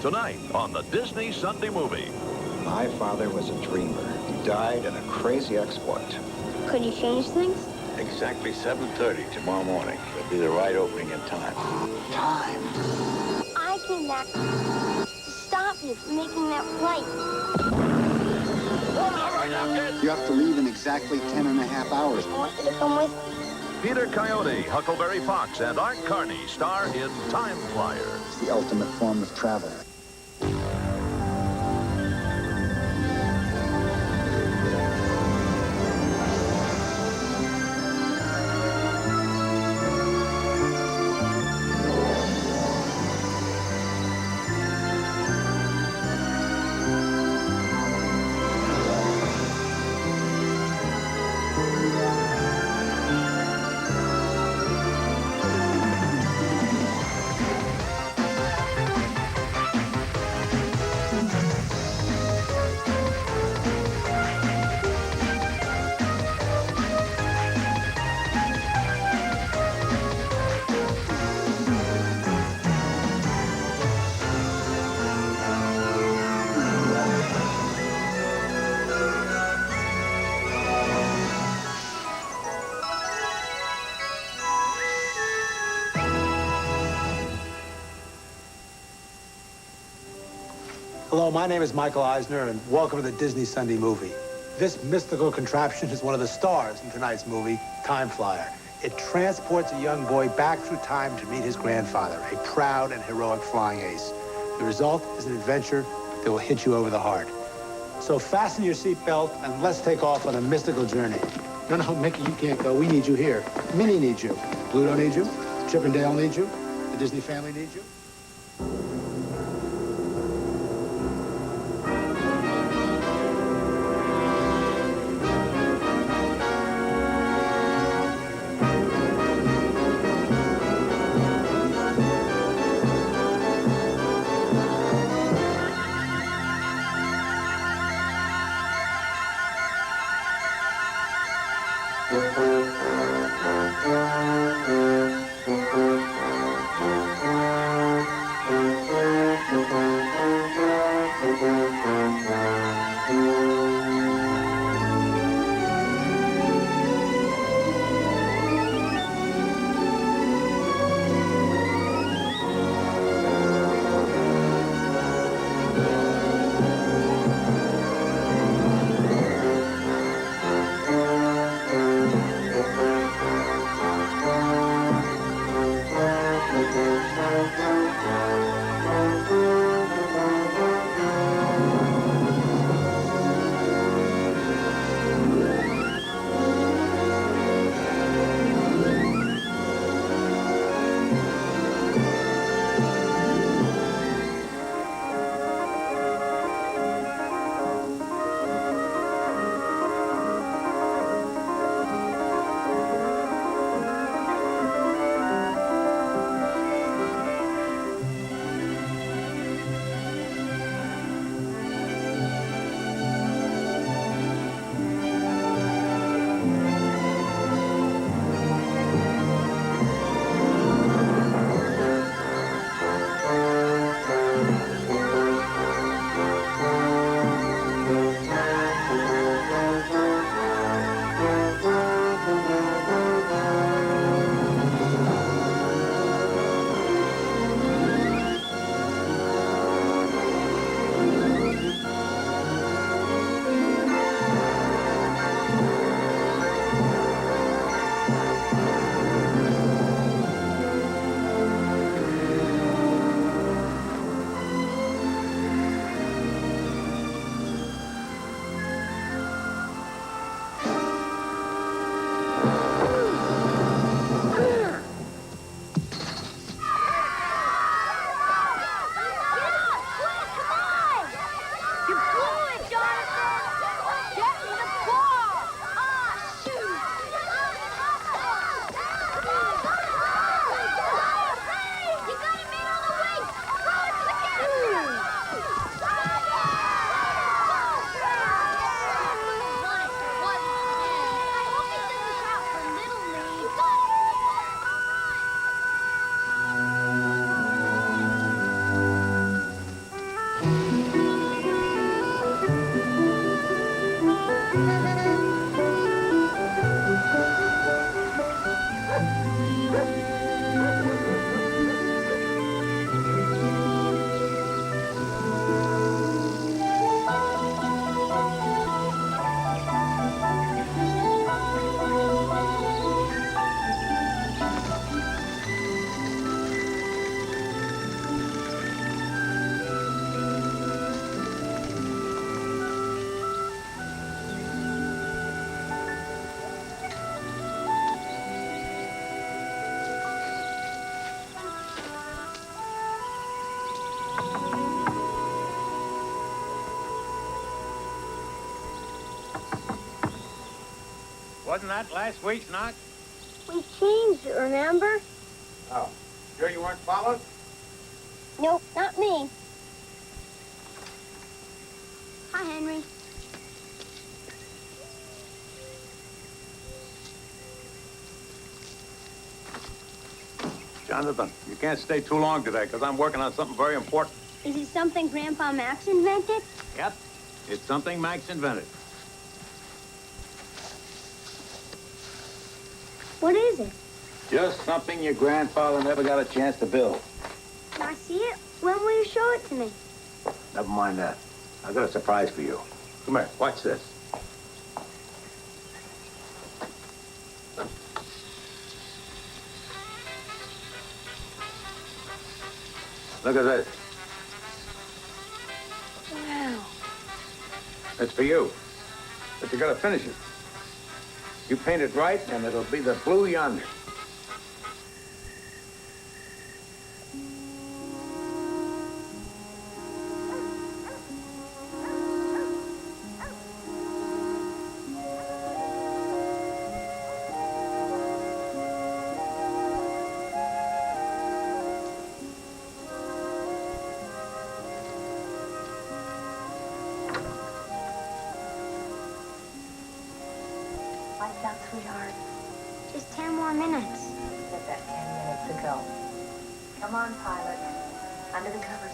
Tonight on the Disney Sunday Movie. My father was a dreamer. He died in a crazy exploit. Could you change things? Exactly 7:30 tomorrow morning. It'll be the right opening in time. Time. I came back to stop you from making that flight. You have to leave in exactly 10.5 hours. I want you to come with me. Peter Coyote, Huckleberry Fox, and Art Carney star in Time Flyer. It's the ultimate form of travel. Hello, my name is Michael Eisner, and welcome to the Disney Sunday Movie. This mystical contraption is one of the stars in tonight's movie, Time Flyer. It transports a young boy back through time to meet his grandfather, a proud and heroic flying ace. The result is an adventure that will hit you over the heart. So fasten your seatbelt and let's take off on a mystical journey. No, Mickey, you can't go. We need you here. Minnie needs you. Pluto needs you. Chip and Dale needs you. The Disney family needs you. Wasn't that last week's knock? We changed it, remember? Oh. Sure you weren't followed? Nope, not me. Hi, Henry. Jonathan, you can't stay too long today because I'm working on something very important. Is it something Grandpa Max invented? Yep. It's something Max invented. What is it? Just something your grandfather never got a chance to build. Can I see it? When will you show it to me? Never mind that. I got a surprise for you. Come here, watch this. Look at this. Wow. It's for you. But you gotta finish it. You paint it right, and it'll be the blue Yonder. Lights out, sweetheart. Just 10 more minutes. Said that 10 minutes ago. Come on, pilot. Under the covers.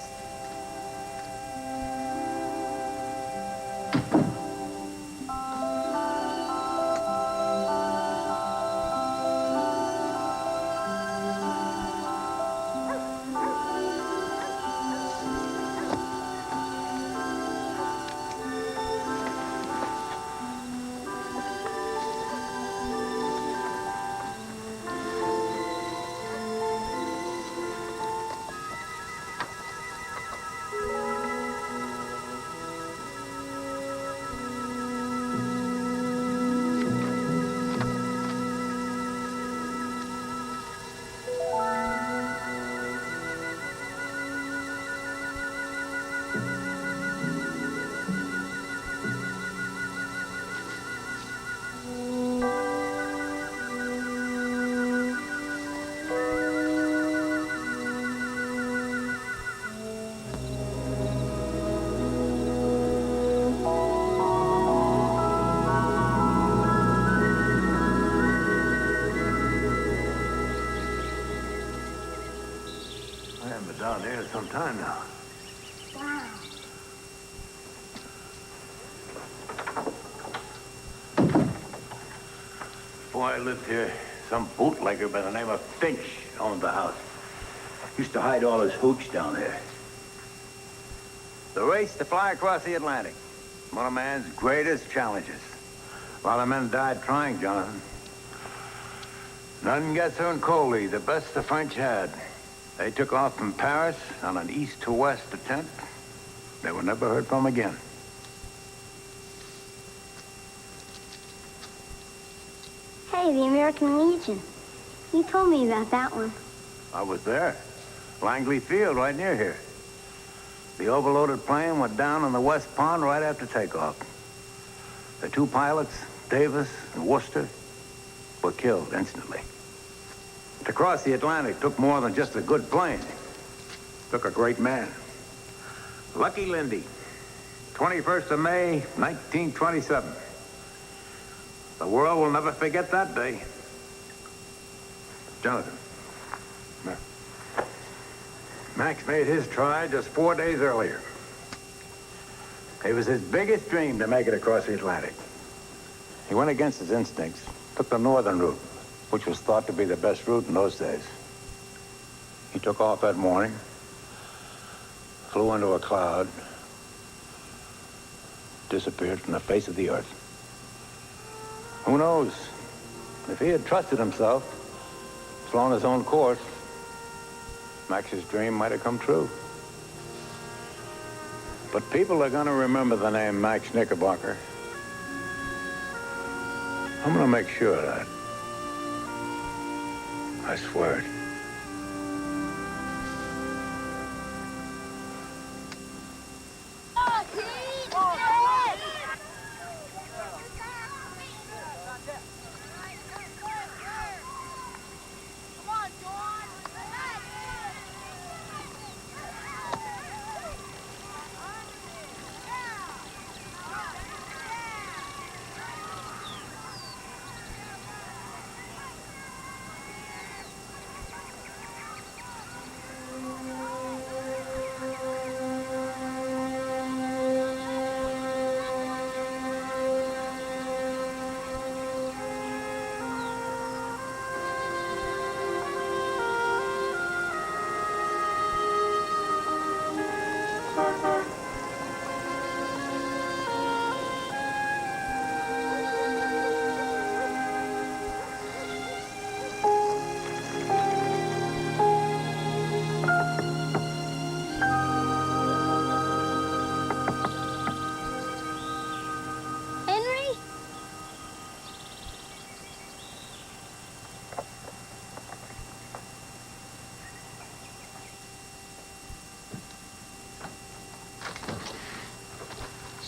I haven't been down there in some time now. Wow. Before I lived here, some bootlegger by the name of Finch owned the house. Used to hide all his hooch down there. The race to fly across the Atlantic. One of man's greatest challenges. A lot of men died trying, Jonathan. None gets her in Coley, the best the French had. They took off from Paris on an east to west attempt. They were never heard from again. Hey, the American Legion. You told me about that one. I was there. Langley Field, right near here. The overloaded plane went down in the West Pond right after takeoff. The two pilots, Davis and Worcester, were killed instantly. To cross the Atlantic took more than just a good plane. Took a great man. Lucky Lindy, 21st of May, 1927. The world will never forget that day. Jonathan. Max made his try just 4 days earlier. It was his biggest dream to make it across the Atlantic. He went against his instincts, took the northern route, which was thought to be the best route in those days. He took off that morning, flew into a cloud, disappeared from the face of the earth. Who knows? If he had trusted himself, flown his own course, Max's dream might have come true. But people are going to remember the name Max Knickerbocker. I'm going to make sure of that. I swear it.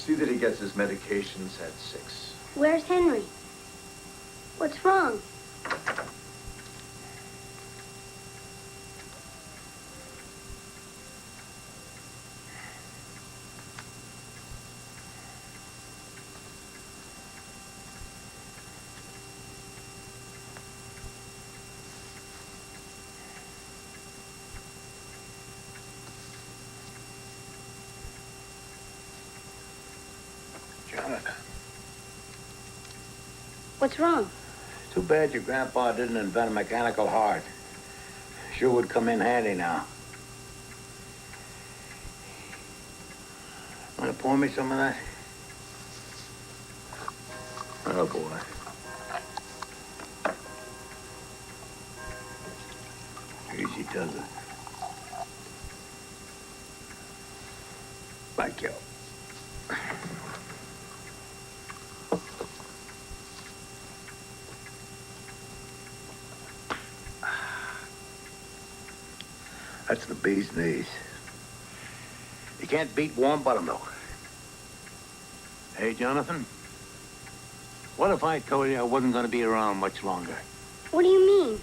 See that he gets his medications at 6. Where's Henry? What's wrong? Jonathan, What's wrong? too bad your grandpa didn't invent a mechanical heart. Sure would come in handy now. Want to pour me some of that? Oh, boy. Easy does it. Thank you. That's the bee's knees. You can't beat warm buttermilk. Hey, Jonathan. What if I told you I wasn't going to be around much longer? What do you mean?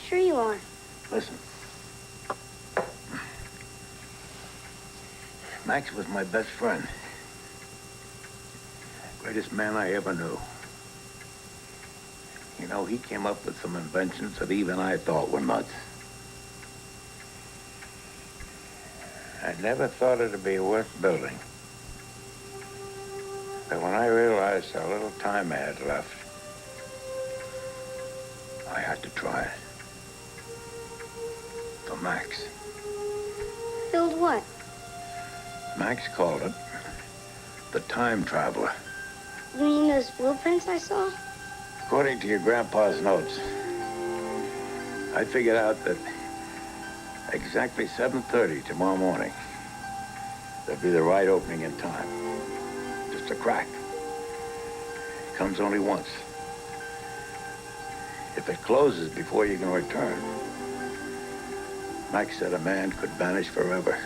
Sure you are. Listen. Max was my best friend. Greatest man I ever knew. You know, he came up with some inventions that even I thought were nuts. I never thought it'd be worth building. But when I realized how little time I had left, I had to try it. For Max. Build what? Max called it the time traveler. You mean those blueprints I saw? According to your grandpa's notes, I figured out that exactly 7:30 tomorrow morning, there'll be the right opening in time. Just a crack. It comes only once. If it closes before you can return, Max said a man could vanish forever.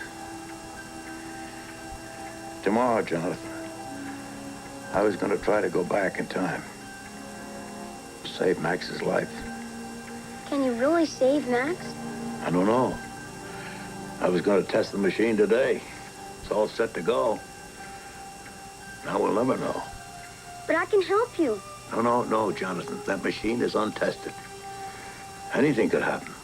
Tomorrow, Jonathan, I was going to try to go back in time. Save Max's life. Can you really save Max? I don't know. I was going to test the machine today. It's all set to go. Now we'll never know. But I can help you. No, Jonathan. That machine is untested. Anything could happen.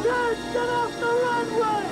Dad, get off the runway!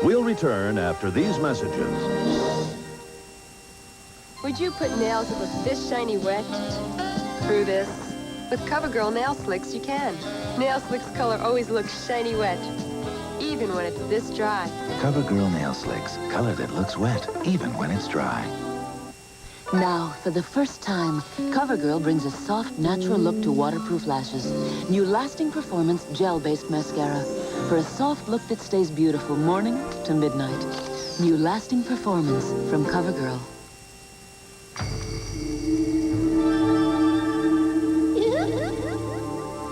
We'll return after these messages. Would you put nails that look this shiny wet through this? With CoverGirl Nail Slicks, you can. Nail Slicks color always looks shiny wet, even when it's this dry. CoverGirl Nail Slicks, color that looks wet, even when it's dry. Now, for the first time, CoverGirl brings a soft, natural look to waterproof lashes. New lasting performance gel-based mascara for a soft look that stays beautiful morning to midnight. New lasting performance from CoverGirl.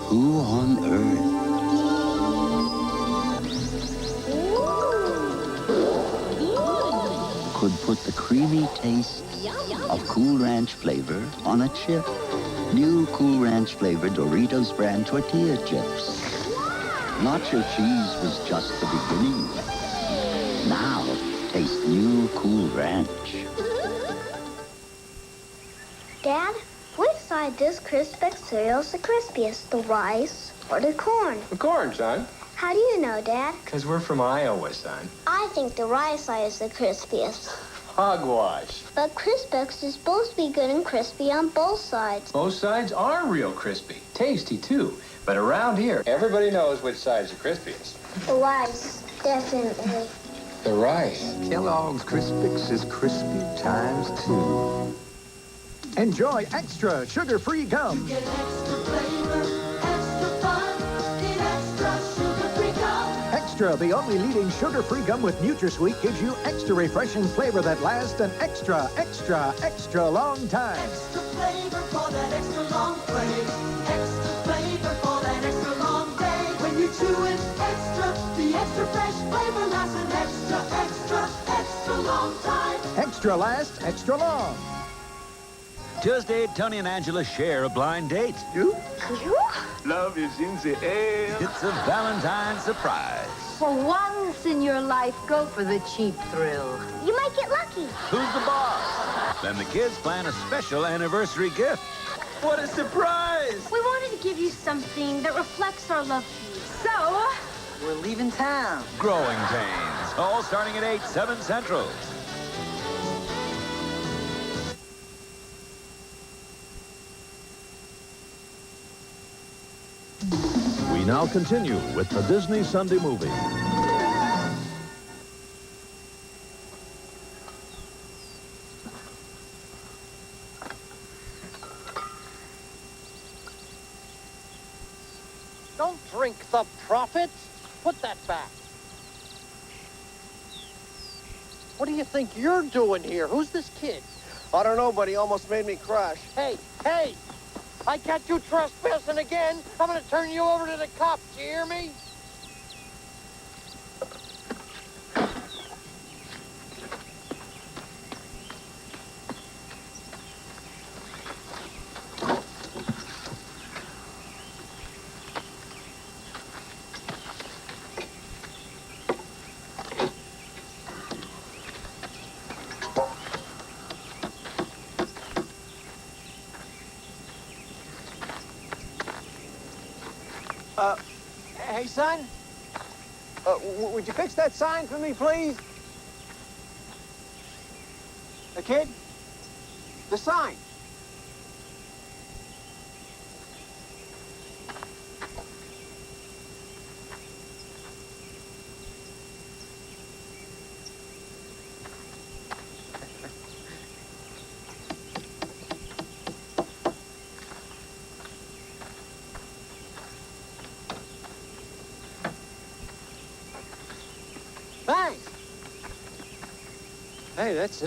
Who on earth could put the creamy taste of Cool Ranch flavor on a chip? New Cool Ranch flavored Doritos brand tortilla chips. Nacho cheese was just the beginning. Now, taste new Cool Ranch. Dad, which side this Crispix cereal is the crispiest? The rice or the corn? The corn, son. How do you know, Dad? Because we're from Iowa, son. I think the rice side is the crispiest. Hogwash. But Crispix is supposed to be good and crispy on both sides. Both sides are real crispy. Tasty, too. But around here, everybody knows which side's the crispiest. The rice, definitely. The rice. Kellogg's Crispix is crispy times 2. Enjoy extra sugar-free gum. Get extra flavor, extra fun, get extra sugar-free gum. Extra, the only leading sugar-free gum with NutraSweet, gives you extra refreshing flavor that lasts an extra, extra, extra long time. Extra flavor for that extra long play. Extra flavor for that extra long day. When you chew it extra, the extra fresh flavor lasts an extra, extra, extra long time. Extra lasts extra long. Tuesday, Tony and Angela share a blind date. You? Love is in the air. It's a Valentine's surprise. For once in your life, go for the cheap thrill. You might get lucky. Who's the boss? Then the kids plan a special anniversary gift. What a surprise! We wanted to give you something that reflects our love for you. So, We're leaving town. Growing Pains, all starting at 8, 7 Central. We now continue with the Disney Sunday Movie. Don't drink the profits. Put that back. What do you think you're doing here? Who's this kid? I don't know, but he almost made me crash. Hey, hey! I catch you trespassing again, I'm gonna turn you over to the cops, you hear me? Hey, son? Would you fix that sign for me, please? The kid? The sign. Thanks. Hey, that's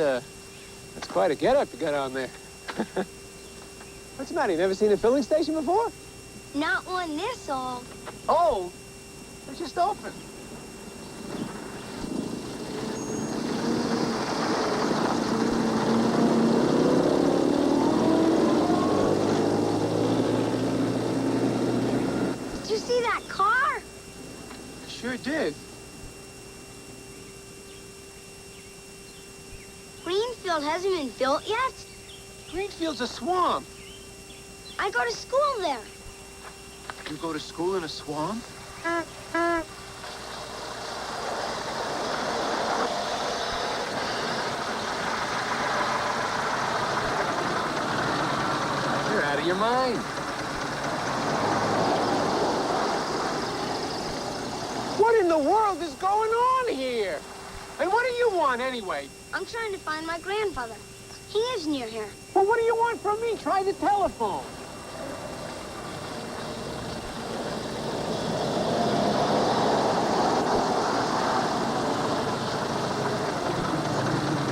quite a get-up you got on there. What's the matter? You never seen a filling station before? Not one this old. Oh, it's just open. Did you see that car? I sure did. Greenfield hasn't been built yet? Greenfield's a swamp. I go to school there. You go to school in a swamp? You're out of your mind. What in the world is going on here? And what do you want anyway? I'm trying to find my grandfather. He is near here. Well, what do you want from me? Try the telephone.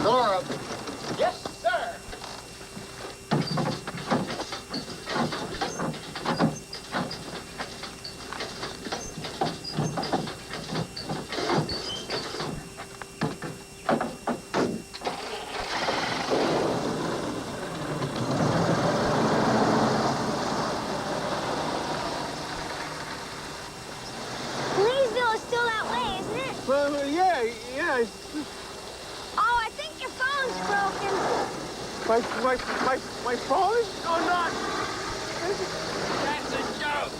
Laura. Yes, sir. Leesville is still that way, isn't it? Well, yeah. Oh, I think your phone's broken. My phone? Oh, not. That's a joke.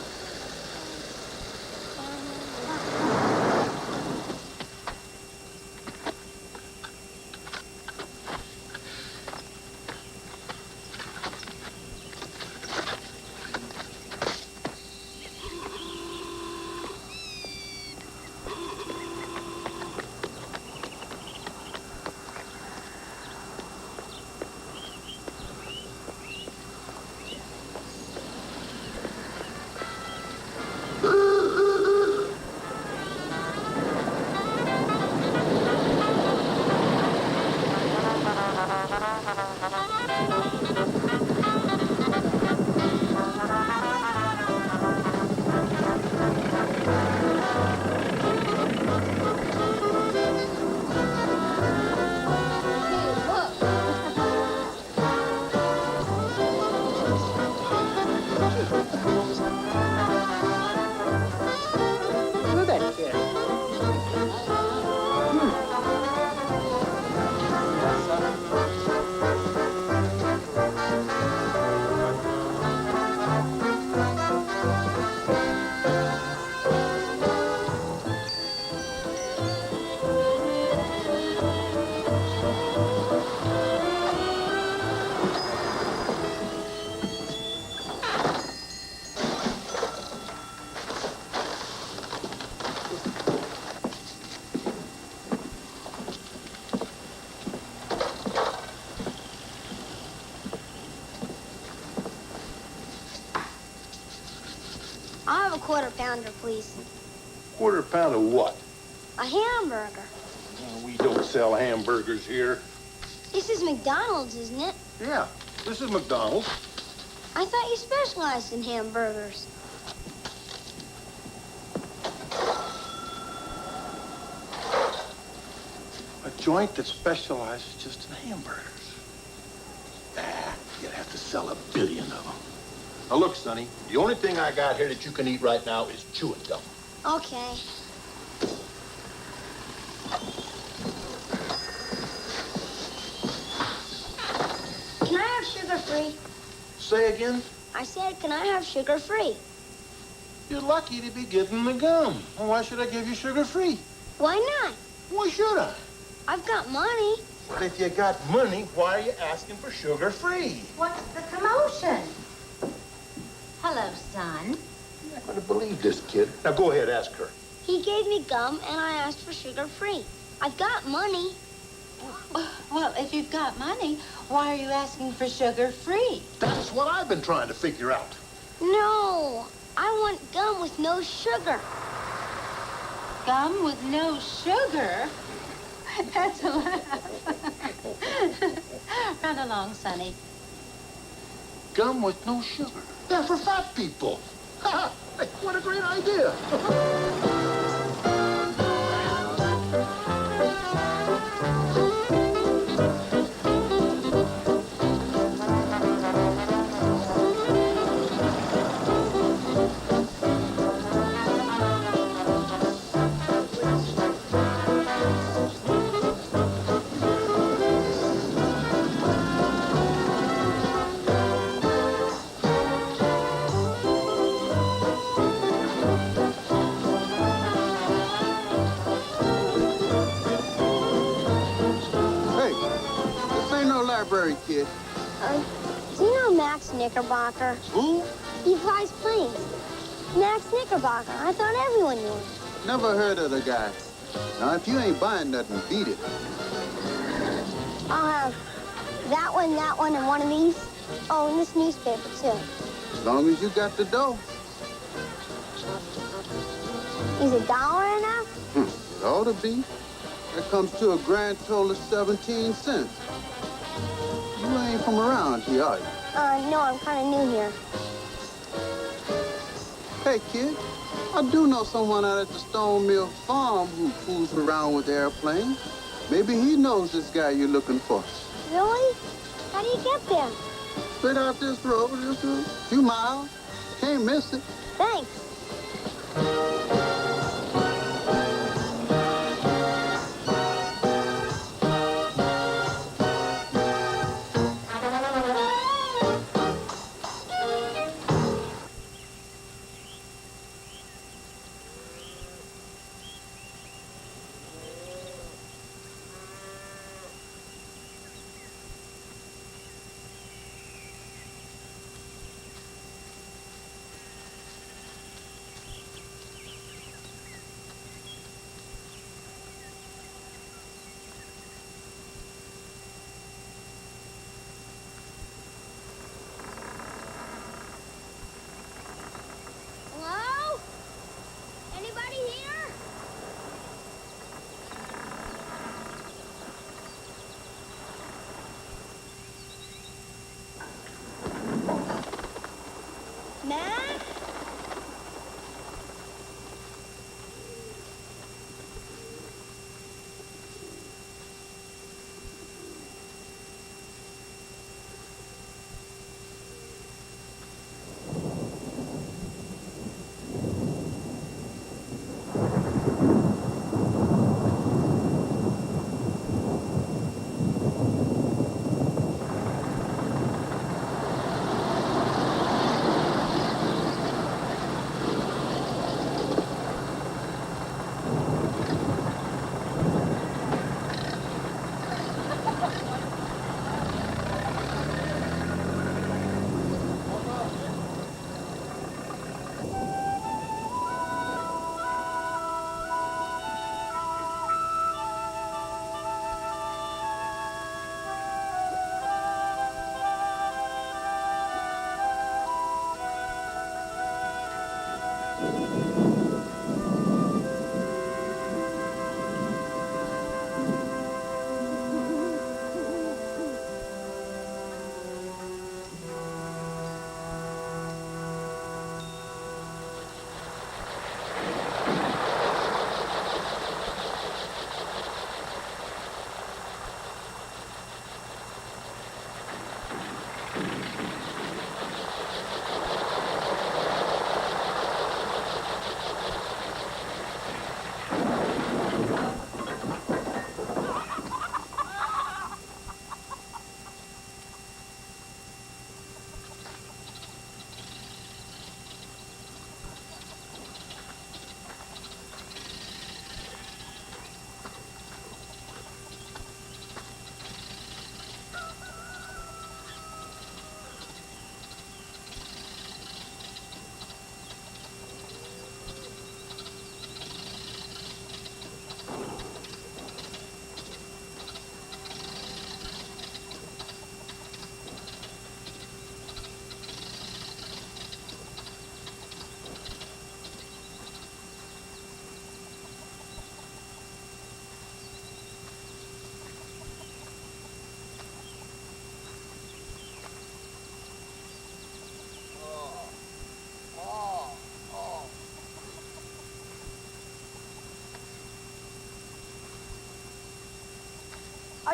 Look at that kid. I'll have a quarter pounder, please. Quarter pound of what? A hamburger. We don't sell hamburgers here. This is McDonald's, isn't it? Yeah, this is McDonald's. I thought you specialized in hamburgers. A joint that specializes just in hamburgers. You'd have to sell 1 billion of them. Now look, Sonny, the only thing I got here that you can eat right now is chewing gum. Okay. Can I have sugar-free? Say again? I said, can I have sugar-free? You're lucky to be getting the gum. Well, why should I give you sugar-free? Why not? Why should I? I've got money. But if you got money, why are you asking for sugar-free? What's the commotion? Hello, son. I'm not going to believe this kid. Now go ahead, ask her. He gave me gum, and I asked for sugar-free. I've got money. Well, if you've got money, why are you asking for sugar-free? That's what I've been trying to figure out. No, I want gum with no sugar. Gum with no sugar? That's a laugh. Run along, Sonny. gum with no sugar. They're for fat people. Hey, what a great idea. Library kid. Do you know Max Knickerbocker? Who? He flies planes. Max Knickerbocker. I thought everyone knew him. Never heard of the guy. Now, if you ain't buying nothing, beat it. I'll have that one, and one of these. Oh, and this newspaper, too. As long as you got the dough. Is $1 enough? It ought to be. That comes to a grand total of 17 cents. You ain't from around here, are you? No, I'm kind of new here. Hey, kid, I do know someone out at the Stone Mill Farm who fools around with airplanes. Maybe he knows this guy you're looking for. Really? How do you get there? Straight out this road, just a few miles. Can't miss it. Thanks. Hello? Anybody here? Matt?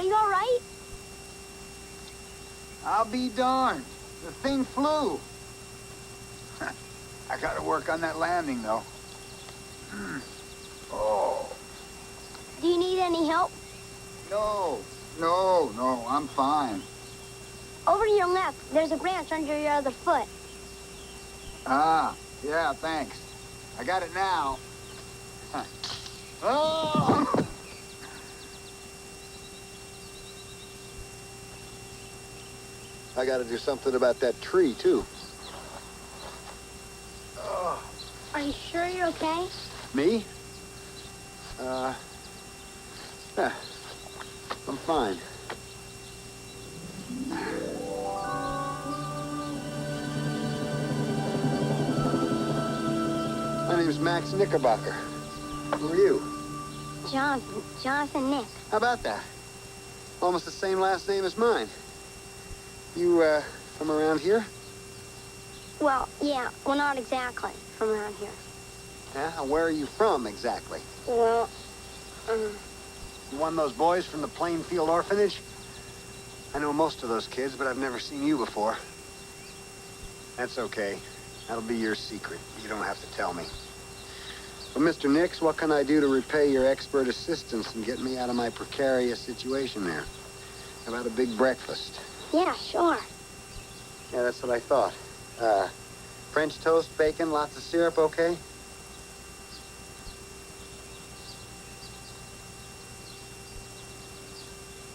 Are you all right? I'll be darned. The thing flew. I gotta work on that landing, though. Oh. Do you need any help? No, I'm fine. Over to your left, there's a branch under your other foot. Ah, yeah, thanks. I got it now. Oh! I gotta do something about that tree, too. Oh. Are you sure you're okay? Me? Yeah, I'm fine. My name's Max Knickerbocker. Who are you? Jonathan Nick. How about that? Almost the same last name as mine. You, from around here? Well, yeah, well, not exactly from around here. Yeah, where are you from, exactly? Well, You one of those boys from the Plainfield Orphanage? I know most of those kids, but I've never seen you before. That's okay. That'll be your secret. You don't have to tell me. Well, Mr. Nix, what can I do to repay your expert assistance and get me out of my precarious situation there? How about a big breakfast? yeah, sure. Yeah, that's what I thought. French toast, bacon, lots of syrup, okay?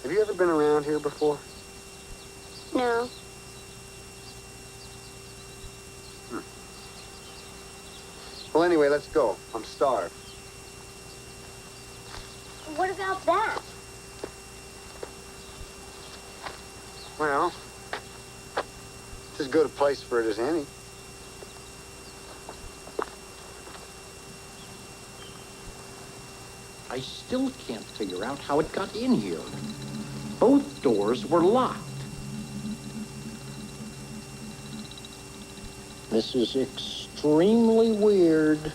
Have you ever been around here before? No. Well, anyway, let's go. I'm starved. What about that? Well, it's as good a place for it as any. I still can't figure out how it got in here. Both doors were locked. This is extremely weird.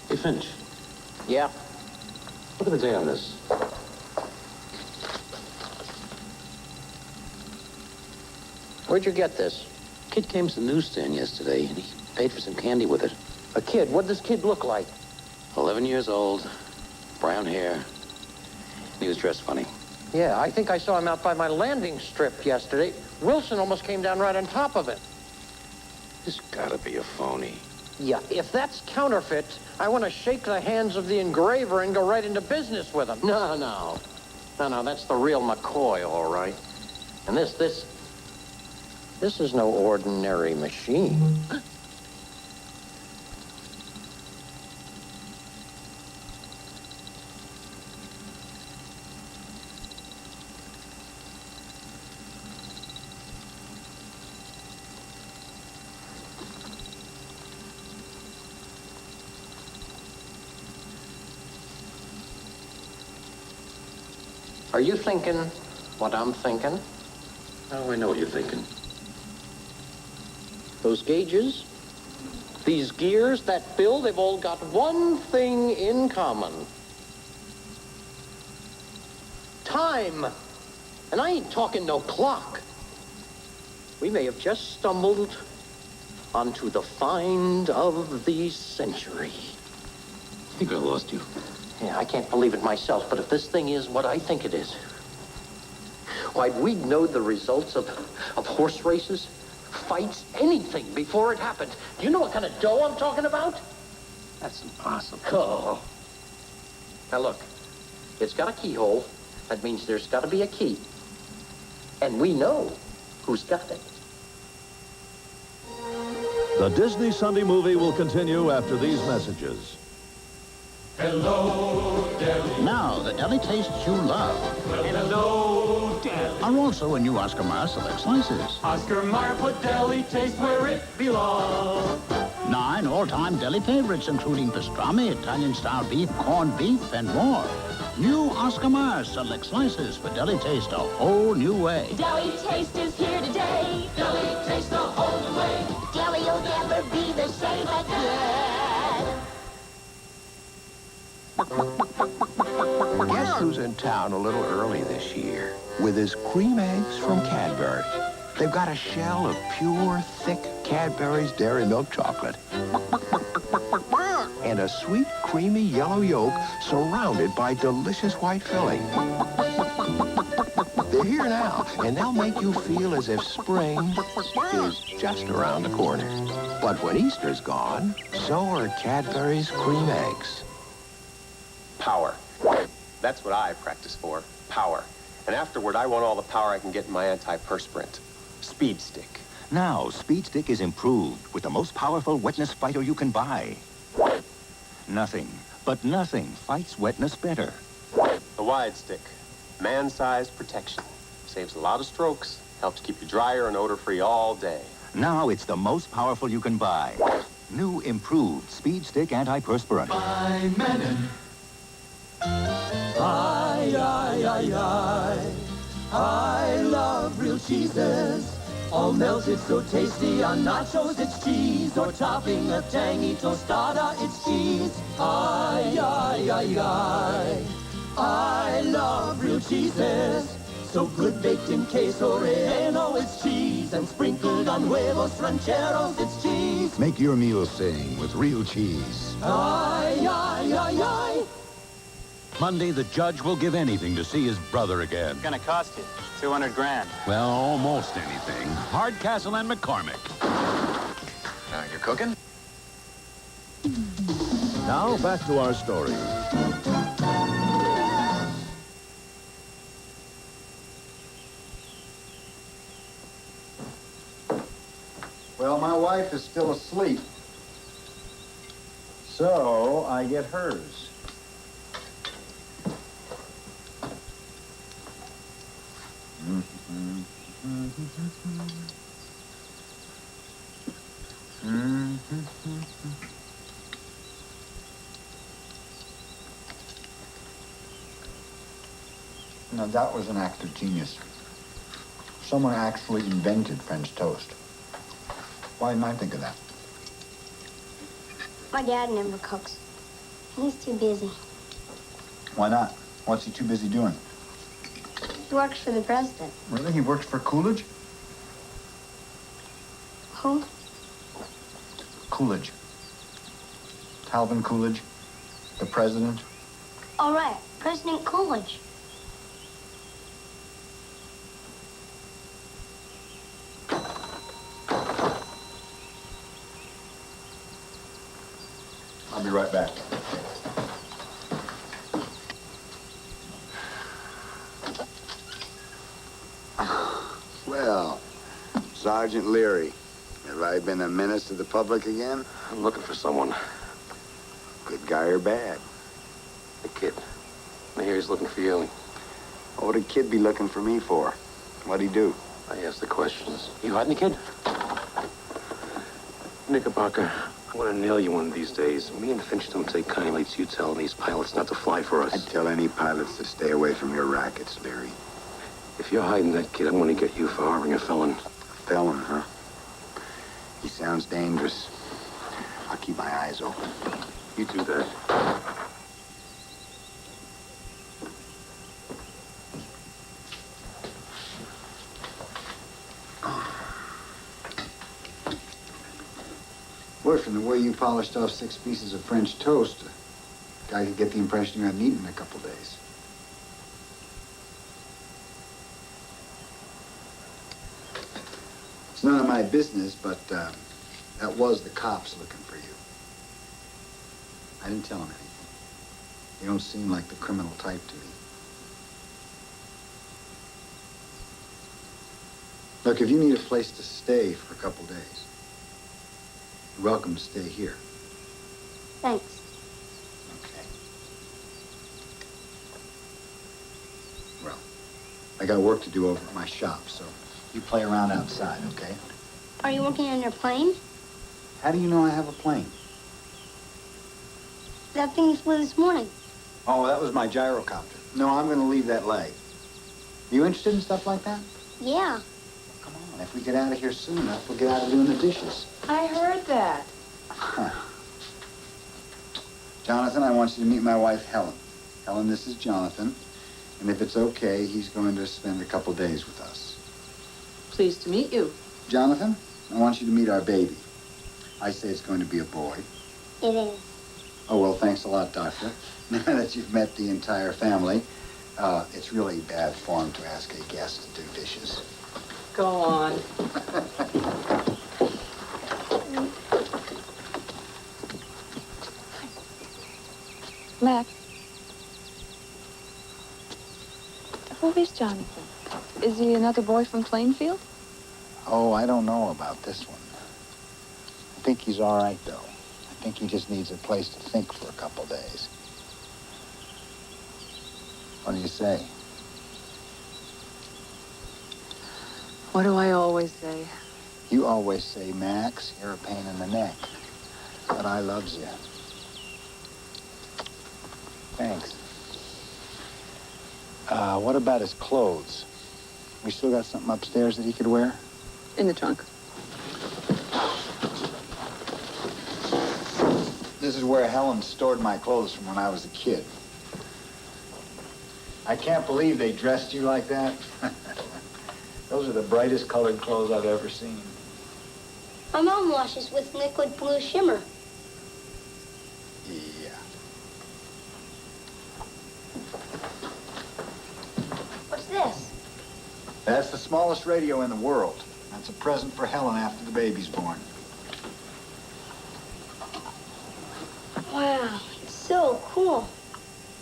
Hey, Finch. Yeah? Look at the date on this. Where'd you get this? Kid came to the newsstand yesterday, and he paid for some candy with it. A kid? What'd this kid look like? 11 years old, brown hair. And he was dressed funny. Yeah, I think I saw him out by my landing strip yesterday. Wilson almost came down right on top of it. This gotta be a phony. Yeah, if that's counterfeit, I want to shake the hands of the engraver and go right into business with him. No, that's the real McCoy, all right. And this is no ordinary machine. Are you thinking what I'm thinking? Oh, I know what you're thinking. Those gauges, these gears, that bill, they've all got one thing in common. Time. And I ain't talking no clock. We may have just stumbled onto the find of the century. I think I lost you. Yeah, I can't believe it myself, but if this thing is what I think it is, why, we'd know the results of horse races, fights, anything before it happened. Do you know what kind of dough I'm talking about? That's impossible. Oh. Now look, it's got a keyhole. That means there's got to be a key. And we know who's got it. The Disney Sunday movie will continue after these messages. Hello, Deli. Now, the deli tastes you love Hello, Deli. are also in new Oscar Mayer Select Slices. Oscar Mayer put deli taste where it belongs. 9 all-time deli favorites, including pastrami, Italian-style beef, corned beef, and more. New Oscar Mayer Select Slices for deli taste a whole new way. Deli taste is here today. Deli taste the whole new way. Deli will never be the same again. Guess who's in town a little early this year with his cream eggs from Cadbury? They've got a shell of pure, thick Cadbury's Dairy Milk chocolate. And a sweet, creamy yellow yolk surrounded by delicious white filling. They're here now, and they'll make you feel as if spring is just around the corner. But when Easter's gone, so are Cadbury's cream eggs. Power. That's what I practice for. Power. And afterward, I want all the power I can get in my antiperspirant. Speed Stick. Now, Speed Stick is improved with the most powerful wetness fighter you can buy. Nothing, but nothing fights wetness better. The Wide Stick. Man-sized protection. Saves a lot of strokes. Helps keep you drier and odor-free all day. Now it's the most powerful you can buy. New improved Speed Stick antiperspirant. By Menon. I love real cheeses. All melted so tasty on nachos, it's cheese. Or topping a tangy tostada, it's cheese. I love real cheeses. So good baked in queso relleno, it's cheese. And sprinkled on huevos rancheros, it's cheese. Make your meal sing with real cheese. Monday, the judge will give anything to see his brother again. It's gonna cost you 200 grand. Well, almost anything. Hardcastle and McCormick. You're cooking? Now, back to our story. Well, my wife is still asleep. So, I get hers. Now, that was an act of genius. Someone actually invented French toast. Why didn't I think of that? My dad never cooks. He's too busy. Why not? What's he too busy doing? He works for the president. Really? He works for Coolidge? Who? Coolidge. Calvin Coolidge, the president. All right, President Coolidge. I'll be right back. Well, Sergeant Leary, have I been a menace to the public again? I'm looking for someone. Good guy or bad? The kid. I hear he's looking for you. What would a kid be looking for me for? What'd he do? I ask the questions. You hiding the kid? Knickerbocker, I'm gonna nail you one of these days. Me and Finch don't take kindly to you telling these pilots not to fly for us. I'd tell any pilots to stay away from your rackets, Leary. If you're hiding that kid, I'm gonna get you for harboring a felon. Felon, huh? He sounds dangerous. I'll keep my eyes open. You do that. Boy, from the way you polished off 6 pieces of French toast, a guy could get the impression you hadn't eaten in a couple days. It's none of my business, but that was the cops looking for you. I didn't tell them anything. You don't seem like the criminal type to me. Look, if you need a place to stay for a couple days, you're welcome to stay here. Thanks. Okay. Well, I got work to do over at my shop, so you play around outside, okay? Are you working on your plane? How do you know I have a plane? That thing you flew this morning. Oh, that was my gyrocopter. No, I'm going to leave that leg. You interested in stuff like that? Yeah. Come on, if we get out of here soon enough, we'll get out of doing the dishes. I heard that. Jonathan, I want you to meet my wife, Helen. Helen, this is Jonathan. And if it's okay, he's going to spend a couple days with us. Pleased to meet you. Jonathan, I want you to meet our baby. I say it's going to be a boy. It is. Oh, well, thanks a lot, Doctor. Now that you've met the entire family, it's really bad form to ask a guest to do dishes. Go on. Mac. Who is Jonathan? Is he another boy from Plainfield? Oh, I don't know about this one. I think he's all right, though. I think he just needs a place to think for a couple days. What do you say? What do I always say? You always say, Max, you're a pain in the neck. But I loves you. Thanks. What about his clothes? We still got something upstairs that he could wear? In the trunk. This is where Helen stored my clothes from when I was a kid. I can't believe they dressed you like that. Those are the brightest colored clothes I've ever seen. My mom washes with liquid blue shimmer. Yeah. What's this? That's the smallest radio in the world. That's a present for Helen after the baby's born. Wow, it's so cool.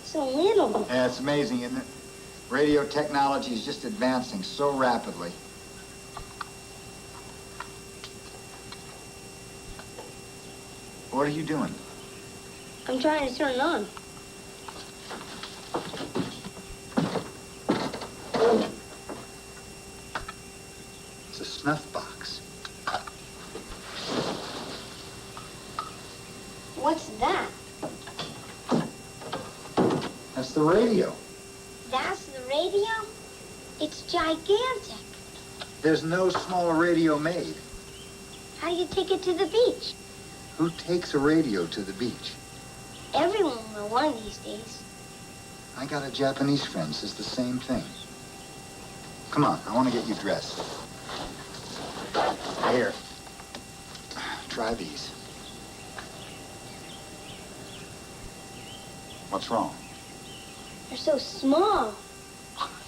So little. Yeah, it's amazing, isn't it? Radio technology is just advancing so rapidly. What are you doing? I'm trying to turn it on. It's a snuff box. What's that? That's the radio. That's the radio? It's gigantic. There's no smaller radio made. How do you take it to the beach? Who takes a radio to the beach? Everyone will one of these days. I got a Japanese friend says the same thing. Come on, I want to get you dressed. Here. Try these. What's wrong? They're so small.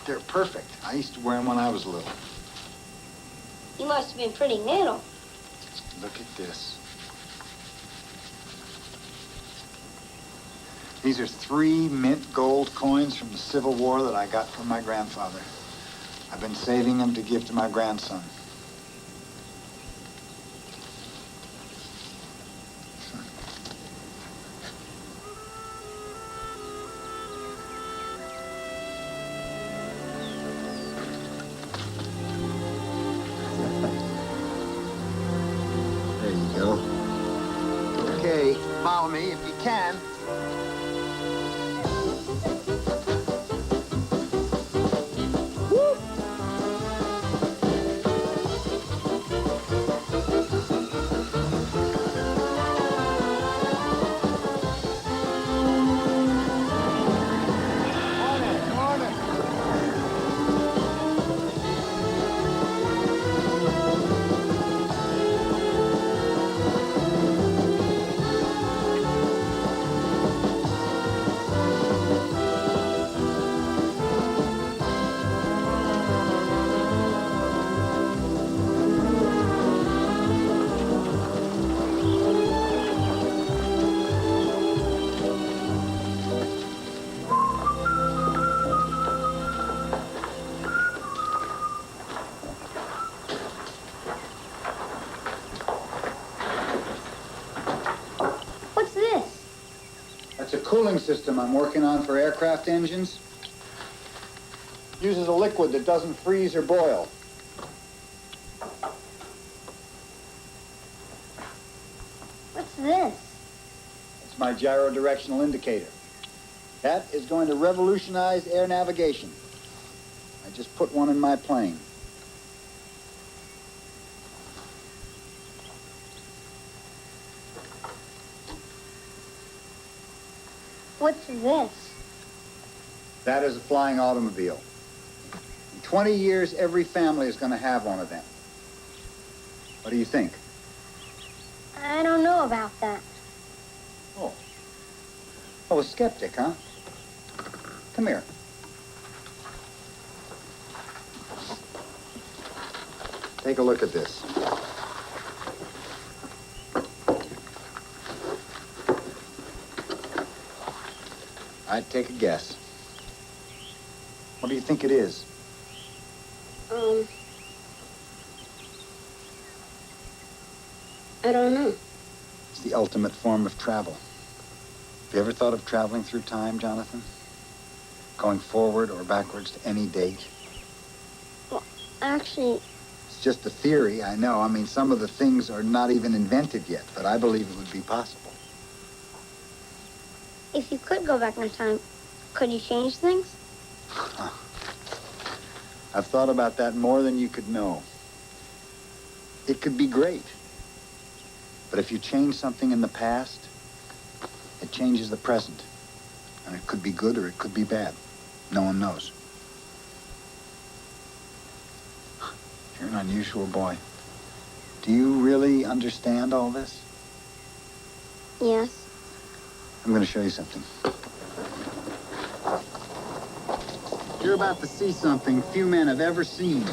They're perfect. I used to wear them when I was little. You must have been pretty little. Look at this. These are 3 mint gold coins from the Civil War that I got from my grandfather. I've been saving them to give to my grandson. There you go. Okay, follow me if you can. That's a cooling system I'm working on for aircraft engines. Uses a liquid that doesn't freeze or boil. What's this? It's my gyro directional indicator. That is going to revolutionize air navigation. I just put one in my plane. What's this? That is a flying automobile. In 20 years, every family is going to have one of them. What do you think? I don't know about that. Oh, a skeptic, huh? Come here. Take a look at this. I'd take a guess. What do you think it is? I don't know. It's the ultimate form of travel. Have you ever thought of traveling through time, Jonathan? Going forward or backwards to any date? Well, actually... It's just a theory, I know. I mean, some of the things are not even invented yet, but I believe it would be possible. If you could go back in time, could you change things? I've thought about that more than you could know. It could be great. But if you change something in the past, it changes the present. And it could be good or it could be bad. No one knows. You're an unusual boy. Do you really understand all this? Yes. I'm going to show you something. You're about to see something few men have ever seen.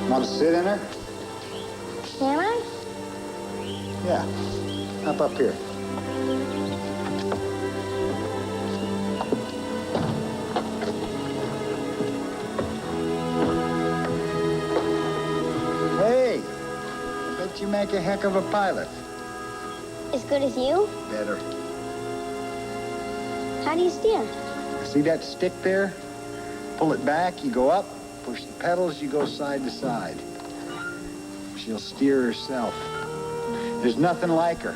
Want to sit in her? Can I? Yeah. Up here. Hey! I bet you make a heck of a pilot. As good as you? Better. How do you steer? See that stick there? Pull it back, you go up. Push the pedals, you go side to side. She'll steer herself. There's nothing like her.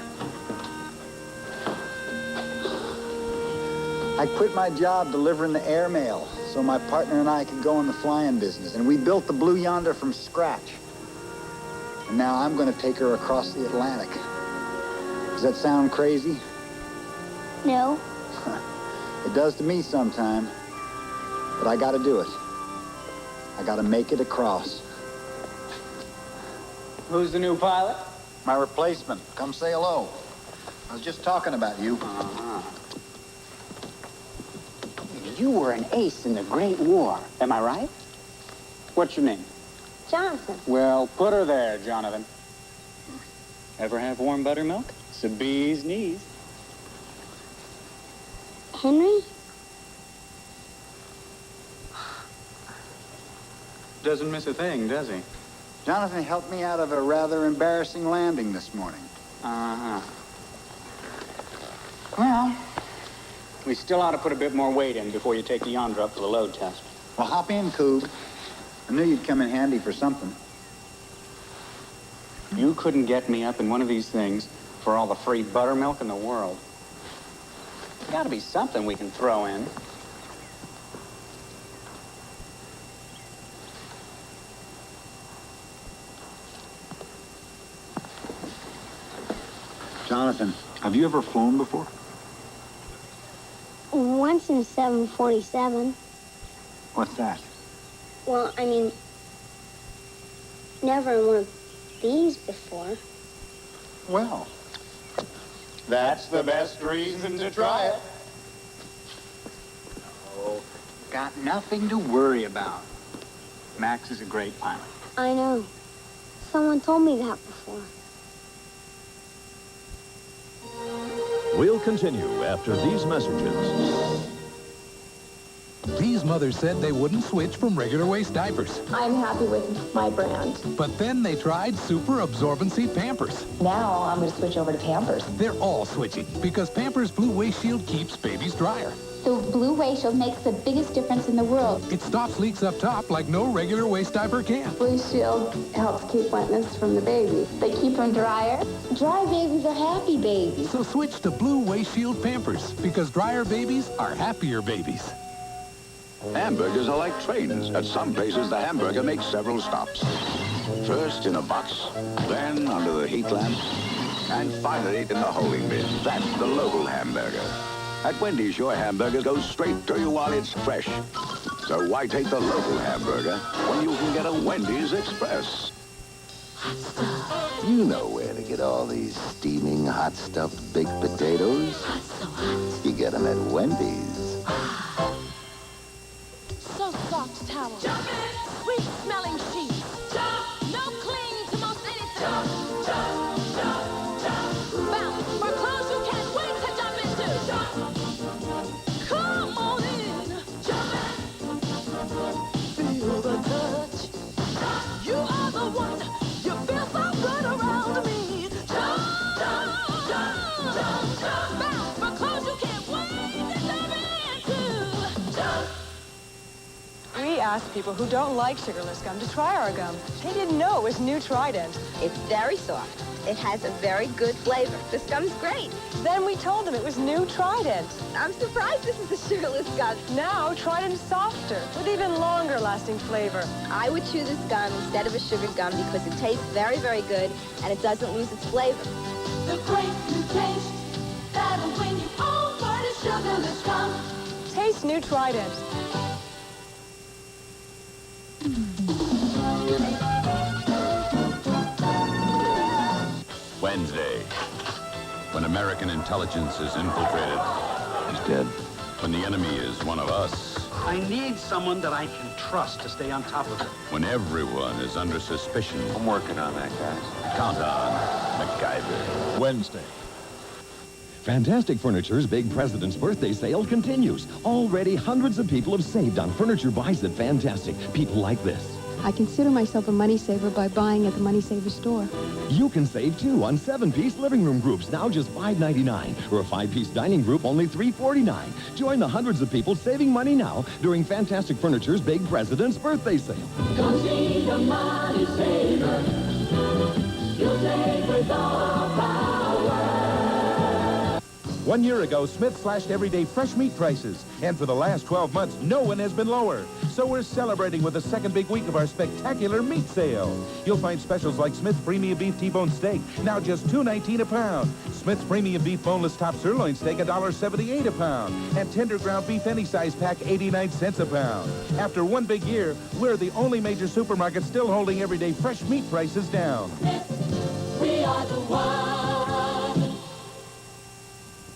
I quit my job delivering the airmail so my partner and I could go in the flying business, and we built the Blue Yonder from scratch. And now I'm going to take her across the Atlantic. Does that sound crazy? No. It does to me sometime, but I got to do it. I gotta make it across. Who's the new pilot? My replacement. Come say hello. I was just talking about you. You were an ace in the Great War, am I right? What's your name? Jonathan. Well, put her there, Jonathan. Ever have warm buttermilk? It's a bee's knees. Henry? Doesn't miss a thing, does he? Jonathan helped me out of a rather embarrassing landing this morning. Uh-huh. Well, we still ought to put a bit more weight in before you take the Yonder up for the load test. Well, hop in, Coob. I knew you'd come in handy for something. You couldn't get me up in one of these things for all the free buttermilk in the world. There's got to be something we can throw in. Jonathan, have you ever flown before? Once in 747. What's that? Well, I mean, never in one of these before. Well, that's the best reason to try it. Oh, Got nothing to worry about. Max is a great pilot. I know. Someone told me that before. We'll continue after these messages. These mothers said they wouldn't switch from regular waist diapers. I'm happy with my brand. But then they tried Super Absorbency Pampers. Now I'm going to switch over to Pampers. They're all switching because Pampers Blue Waist Shield keeps babies drier. The Blue Waist Shield makes the biggest difference in the world. It stops leaks up top like no regular waist diaper can. Blue Shield helps keep wetness from the baby. They keep them drier. Dry babies are happy babies. So switch to Blue Waist Shield Pampers because drier babies are happier babies. Hamburgers are like trains. At some places, the hamburger makes several stops. First in a box, then under the heat lamp, and finally in the holding bin. That's the local hamburger. At Wendy's, your hamburger goes straight to you while it's fresh. So why take the local hamburger when you can get a Wendy's Express? You know where to get all these steaming, hot-stuffed baked potatoes. You get them at Wendy's. So soft towel. Sweet smelling sheets. No cling to most anything. Bounce for clothes you can't wait to jump into. Come on in. Feel the touch. You are the one. You feel so good around me. Bounce for clothes you can't wait to jump into. We asked people who don't like sugarless gum to try our gum. They didn't know it was new Trident. It's very soft. It has a very good flavor. This gum's great. Then we told them it was new Trident. I'm surprised this is a sugarless gum. Now Trident's softer, with even longer lasting flavor. I would chew this gum instead of a sugar gum because it tastes very, very good and it doesn't lose its flavor. The great new taste that'll win you over to sugarless gum. Taste new Trident. Wednesday, when American intelligence is infiltrated. He's dead. When the enemy is one of us. I need someone that I can trust to stay on top of it. When everyone is under suspicion. I'm working on that, guys. Count on MacGyver. Wednesday. Fantastic Furniture's big President's Birthday sale continues. Already hundreds of people have saved on furniture buys at Fantastic. People like this. I consider myself a money saver by buying at the Money Saver store. You can save, too, on 7-piece living room groups, now just $5.99, or a 5-piece dining group, only $3.49. Join the hundreds of people saving money now during Fantastic Furniture's big President's Birthday sale. Come see the money saver. You'll save with all power. 1 year ago, Smith slashed everyday fresh meat prices. And for the last 12 months, no one has been lower. So we're celebrating with the second big week of our spectacular meat sale. You'll find specials like Smith's Premium Beef T-Bone Steak, now just $2.19 a pound. Smith's Premium Beef Boneless Top Sirloin Steak, $1.78 a pound. And Tender Ground Beef Any Size Pack, 89 cents a pound. After one big year, we're the only major supermarket still holding everyday fresh meat prices down. We are the one.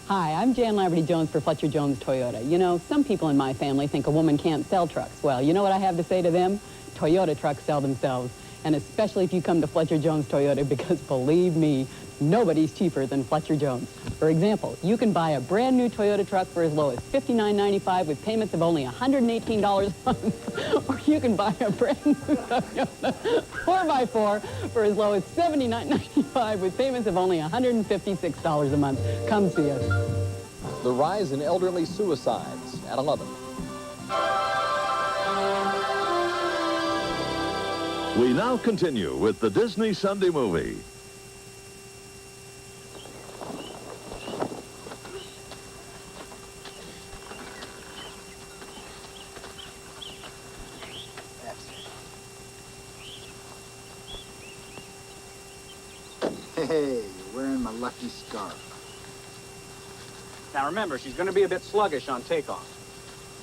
Hi, I'm Jan Laverty-Jones for Fletcher Jones Toyota. You know, some people in my family think a woman can't sell trucks. Well, you know what I have to say to them? Toyota trucks sell themselves. And especially if you come to Fletcher Jones Toyota, because believe me, nobody's cheaper than Fletcher Jones. For example, you can buy a brand new Toyota truck for as low as $59.95 with payments of only $118 a month. Or you can buy a brand new Toyota 4x4 for as low as $79.95 with payments of only $156 a month. Come see us. The rise in elderly suicides at 11. We now continue with the Disney Sunday movie. Hey, you're wearing my lucky scarf. Now remember, she's going to be a bit sluggish on takeoff.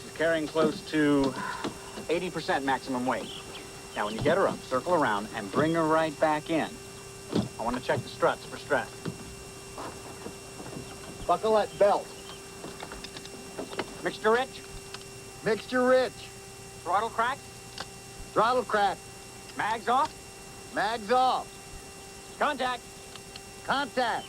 She's carrying close to 80% maximum weight. Now when you get her up, circle around and bring her right back in. I want to check the struts for stress. Buckle that belt. Mixture rich? Mixture rich. Throttle crack? Throttle crack. Mags off? Mags off. Contact. Contact.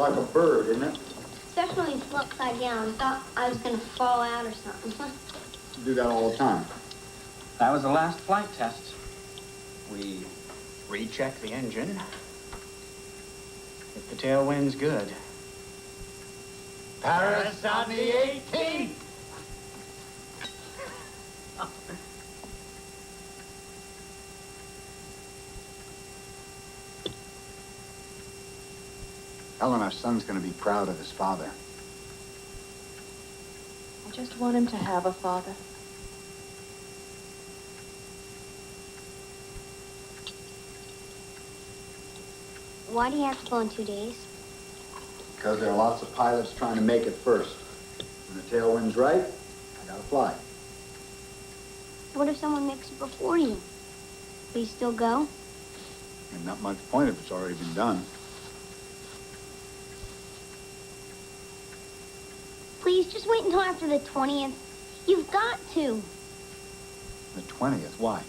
like a bird, isn't it? Especially when you flew upside down. I thought I was going to fall out or something. You do that all the time. That was the last flight test. We recheck the engine. If the tailwind's good. Paris on the 18th! Ellen, our son's going to be proud of his father. I just want him to have a father. Why do you have to go in 2 days? Because there are lots of pilots trying to make it first. When the tailwind's right, I gotta fly. What if someone makes it before you? Will you still go? And not much point if it's already been done. Please, just wait until after the 20th. You've got to. The 20th, why?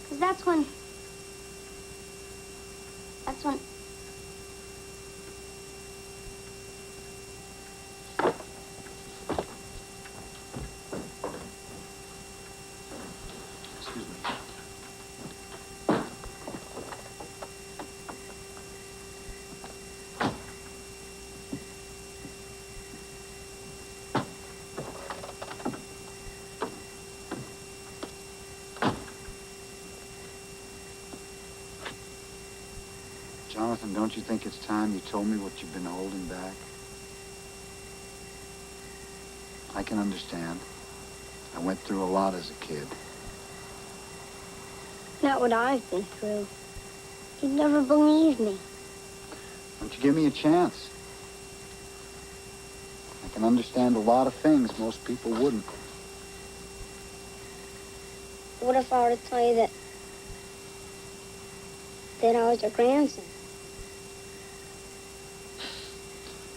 Because that's when... Excuse me. Jonathan, don't you think it's time you told me what you've been holding back? I can understand. I went through a lot as a kid. Not what I've been through. You'd never believe me. Why don't you give me a chance? I can understand a lot of things most people wouldn't. What if I were to tell you that I was your grandson?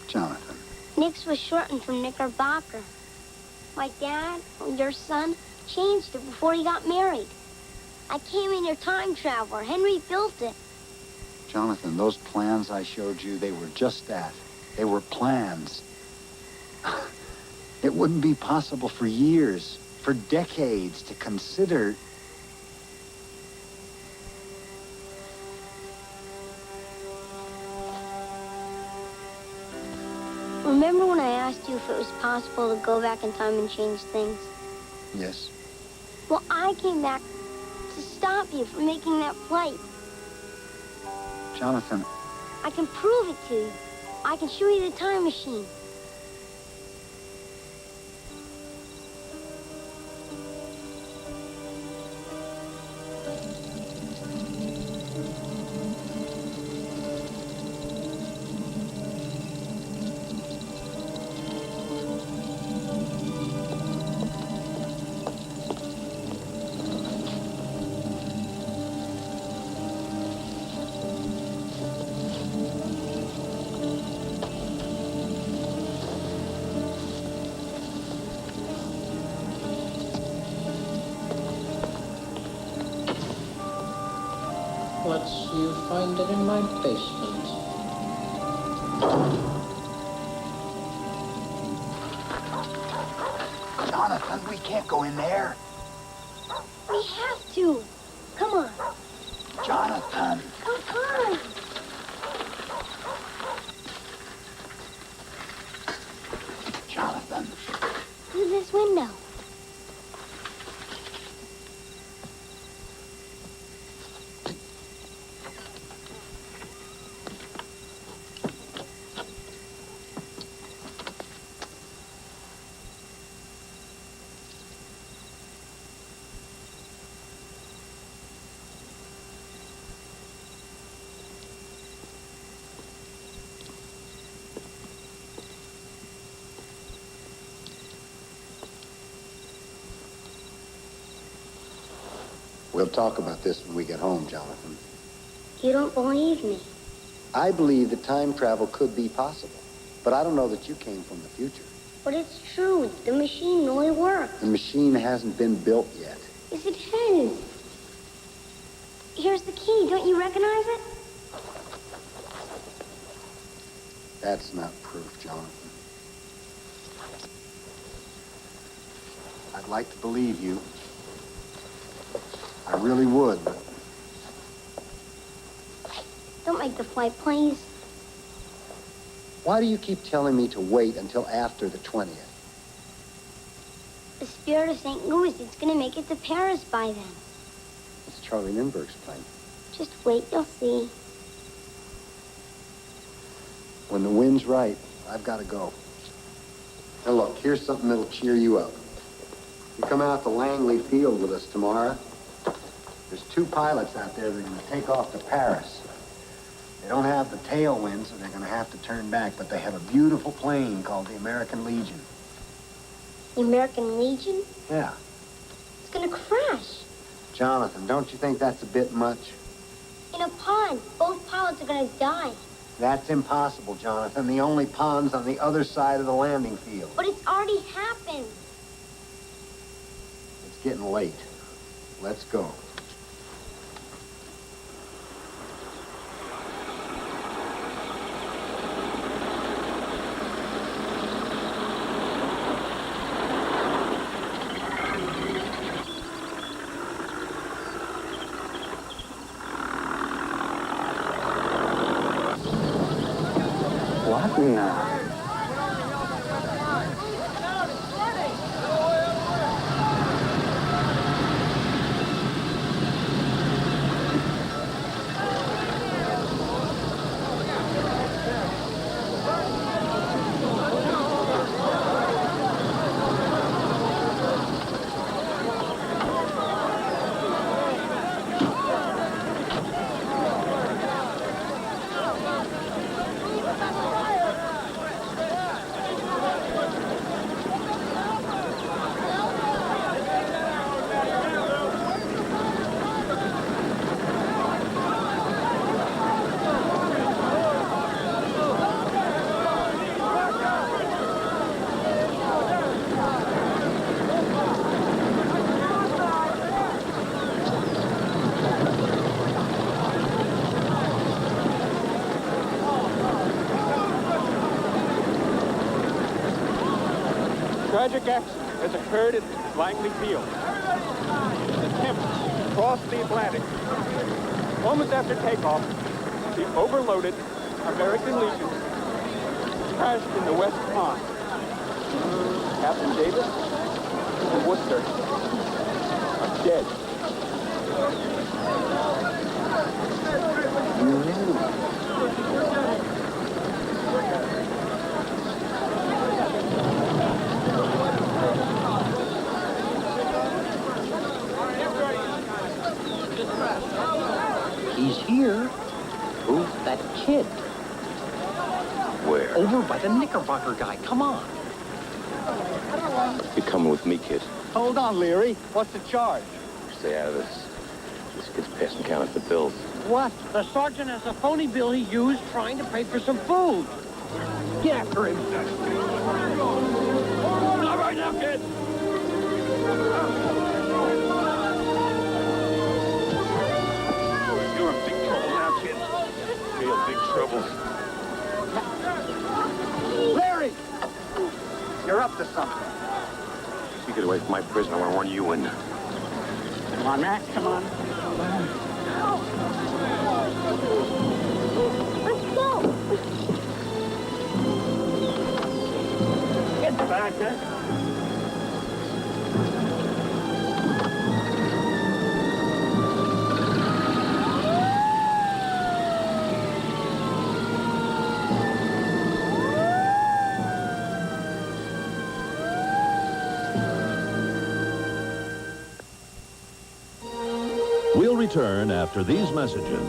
Jonathan. Nick's was shortened from Knickerbocker. My dad, your son, changed it before he got married. I came in your time traveler. Henry built it. Jonathan, those plans I showed you, they were just that. They were plans. It wouldn't be possible for years, for decades, to consider... Remember when I asked you if it was possible to go back in time and change things? Yes. Well, I came back to stop you from making that flight. Jonathan. I can prove it to you. I can show you the time machine. You find it in my basement. Jonathan, we can't go in there. We have to. Come on. Jonathan. Come on. Jonathan. Through this window. We'll talk about this when we get home, Jonathan. You don't believe me. I believe that time travel could be possible, but I don't know that you came from the future. But it's true. The machine really works. The machine hasn't been built yet. Yes, it has. Here's the key. Don't you recognize it? That's not proof, Jonathan. I'd like to believe you. I really would, but... Don't make the flight, please. Why do you keep telling me to wait until after the 20th? The Spirit of St. Louis is going to make it to Paris by then. It's Charlie Lindbergh's plane. Just wait, you'll see. When the wind's right, I've got to go. Now look, here's something that'll cheer you up. You come out to Langley Field with us tomorrow. There's 2 pilots out there that are going to take off to Paris. They don't have the tailwind, so they're going to have to turn back, but they have a beautiful plane called the American Legion. The American Legion? Yeah. It's going to crash. Jonathan, don't you think that's a bit much? In a pond. Both pilots are going to die. That's impossible, Jonathan. The only pond's on the other side of the landing field. But it's already happened. It's getting late. Let's go. What now? Tragic accident has occurred at Langley Field. The Tempest crossed the Atlantic. Moments after takeoff, the overloaded American Legion crashed in the West Pond. Captain Davis and Worcester are dead. He's here. Who's that kid? Where? Over by the Knickerbocker guy. Come on. You're coming with me, kid. Hold on, Leary. What's the charge? Stay out of this. This kid's passing counterfeit bills. What? The sergeant has a phony bill he used trying to pay for some food. Get after him. Not right now, kid. You're in big trouble now, kid. Real big trouble. Larry! You're up to something. You get away from my prison, I want to run you in. Come on, Max, come on. Let's go. Get back, huh? We'll return after these messages.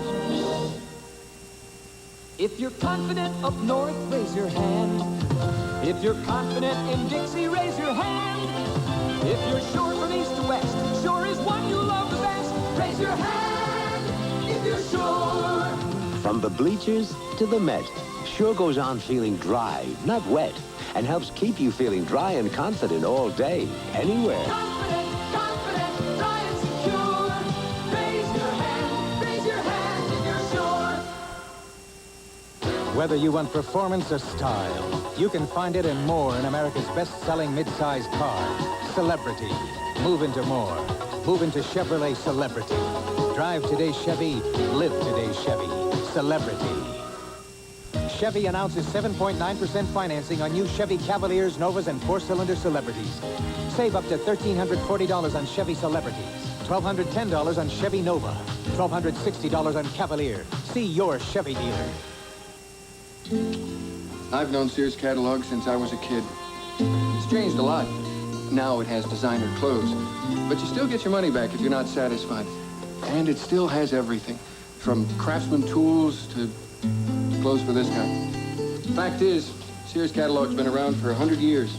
If you're confident up north, raise your hand. If you're confident in Dixie, raise your hand. If you're sure from east to west, sure is one you love the best, raise your hand if you're sure. From the bleachers to the Met, Sure goes on feeling dry, not wet, and helps keep you feeling dry and confident all day, anywhere. Confident, dry and secure. Raise your hand if you're sure. Whether you want performance or style, you can find it and more in America's best-selling mid-size car, Celebrity. Move into more. Move into Chevrolet Celebrity. Drive today's Chevy, live today's Chevy. Celebrity. Chevy announces 7.9% financing on new Chevy Cavaliers, Novas, and four-cylinder Celebrities. Save up to $1,340 on Chevy Celebrities, $1,210 on Chevy Nova, $1,260 on Cavalier. See your Chevy dealer. I've known Sears catalog since I was a kid. It's changed a lot. Now it has designer clothes, but you still get your money back if you're not satisfied. And it still has everything, from Craftsman tools to clothes for this guy. Fact is, Sears catalog's been around for 100 years.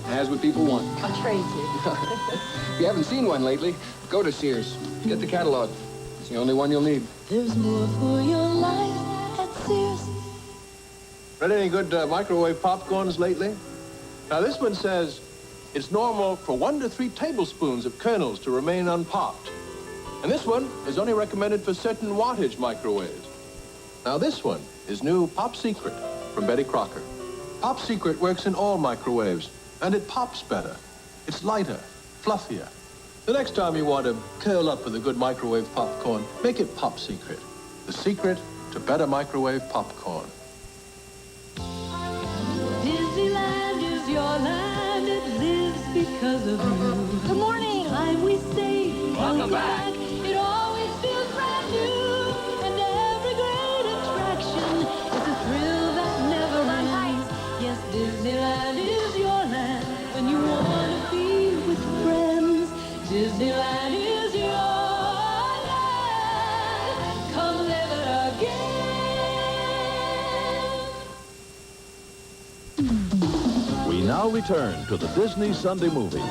It has what people want. I'll trade you. If you haven't seen one lately, go to Sears. Get the catalog. It's the only one you'll need. There's more for your life at Sears. Read any good microwave popcorns lately? Now this one says it's normal for 1 to 3 tablespoons of kernels to remain unpopped. And this one is only recommended for certain wattage microwaves. Now this one is new Pop Secret from Betty Crocker. Pop Secret works in all microwaves, and it pops better. It's lighter, fluffier. The next time you want to curl up with a good microwave popcorn, make it Pop Secret. The secret to better microwave popcorn. Disneyland is your land, it lives because of you. Good morning. Time we stay, welcome back. It always feels brand new, and every great attraction is a thrill that never ends. Yes, Disneyland is your land when you want to be with friends. Disneyland is your land. Come live it again. We now return to the Disney Sunday Movie.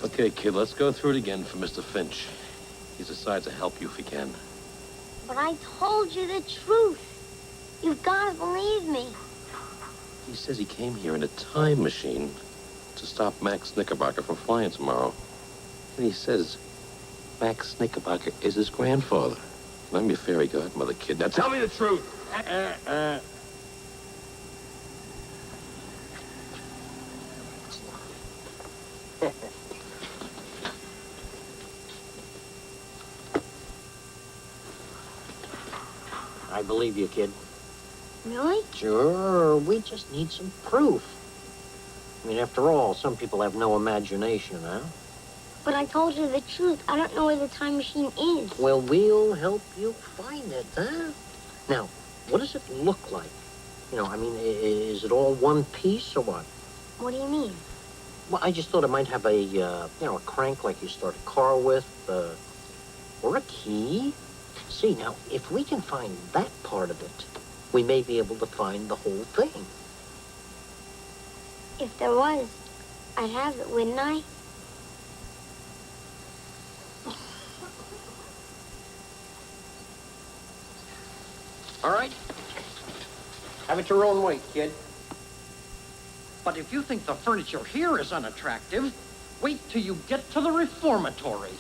Okay, kid, let's go through it again for Mr. Finch. He's decided to help you if he can. But I told you the truth. You've got to believe me. He says he came here in a time machine to stop Max Knickerbocker from flying tomorrow. And he says Max Knickerbocker is his grandfather. And I'm your fairy godmother, kid. Now tell me the truth! I believe you, kid. Really? Sure, we just need some proof. I mean, after all, some people have no imagination, huh? But I told you the truth. I don't know where the time machine is. Well, we'll help you find it, huh? Now, what does it look like? You know, I mean, is it all one piece or what? What do you mean? Well, I just thought it might have a, you know, a crank like you start a car with, or a key. See, now, if we can find that part of it, we may be able to find the whole thing. If there was, I'd have it, wouldn't I? All right? Have it your own way, kid. But if you think the furniture here is unattractive, wait till you get to the reformatory.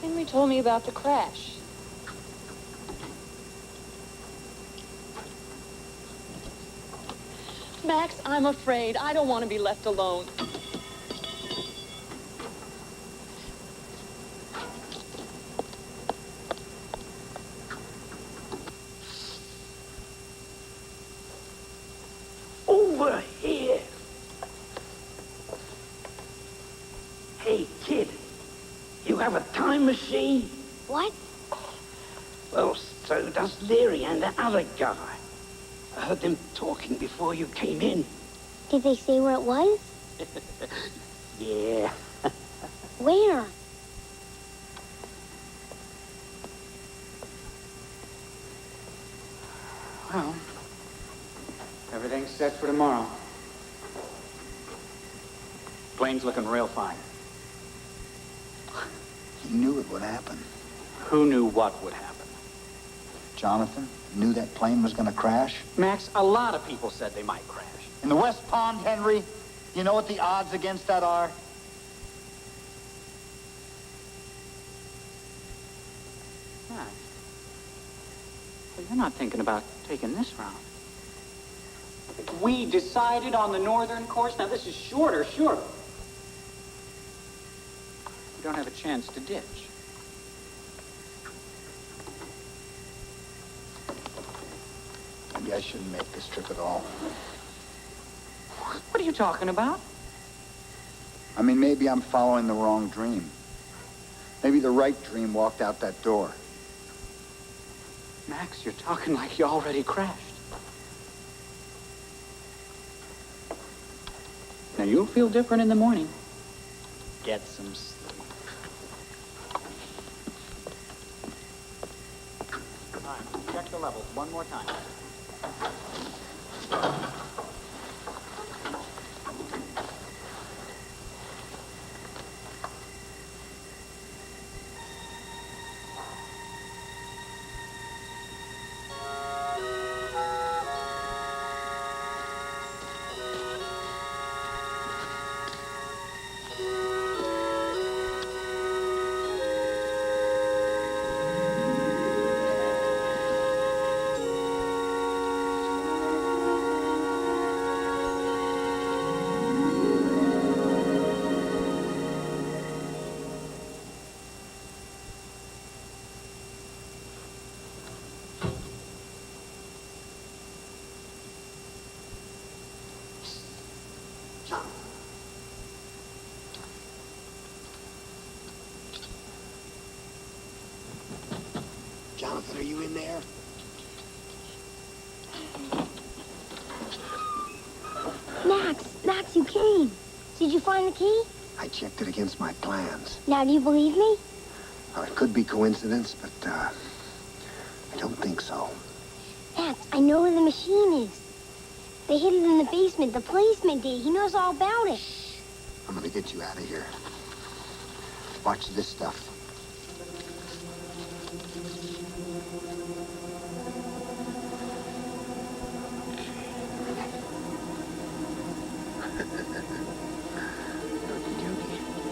Henry told me about the crash. Max, I'm afraid. I don't want to be left alone. time machine? What? Well, so does Leary and the other guy. I heard them talking before you came in. Did they say where it was? Yeah. Where? Well, everything's set for tomorrow. Plane's looking real fine. He knew it would happen. Who knew what would happen? Jonathan knew that plane was going to crash. Max, a lot of people said they might crash. In the West Pond, Henry, you know what the odds against that are? Max, well, you're not thinking about taking this route. We decided on the northern course. Now, this is shorter, sure. We don't have a chance to ditch. Maybe I shouldn't make this trip at all. What are you talking about? I mean, maybe I'm following the wrong dream. Maybe the right dream walked out that door. Max, you're talking like you already crashed. Now, you'll feel different in the morning. Get some sleep. All right, check the levels one more time. Jonathan, are you in there? Max, you came. Did you find the key? I checked it against my plans. Now, do you believe me? Well, it could be coincidence, but I don't think so. Max, I know where the machine is. They hid it in the basement. The policeman did. He knows all about it. I'm gonna get you out of here. Watch this stuff.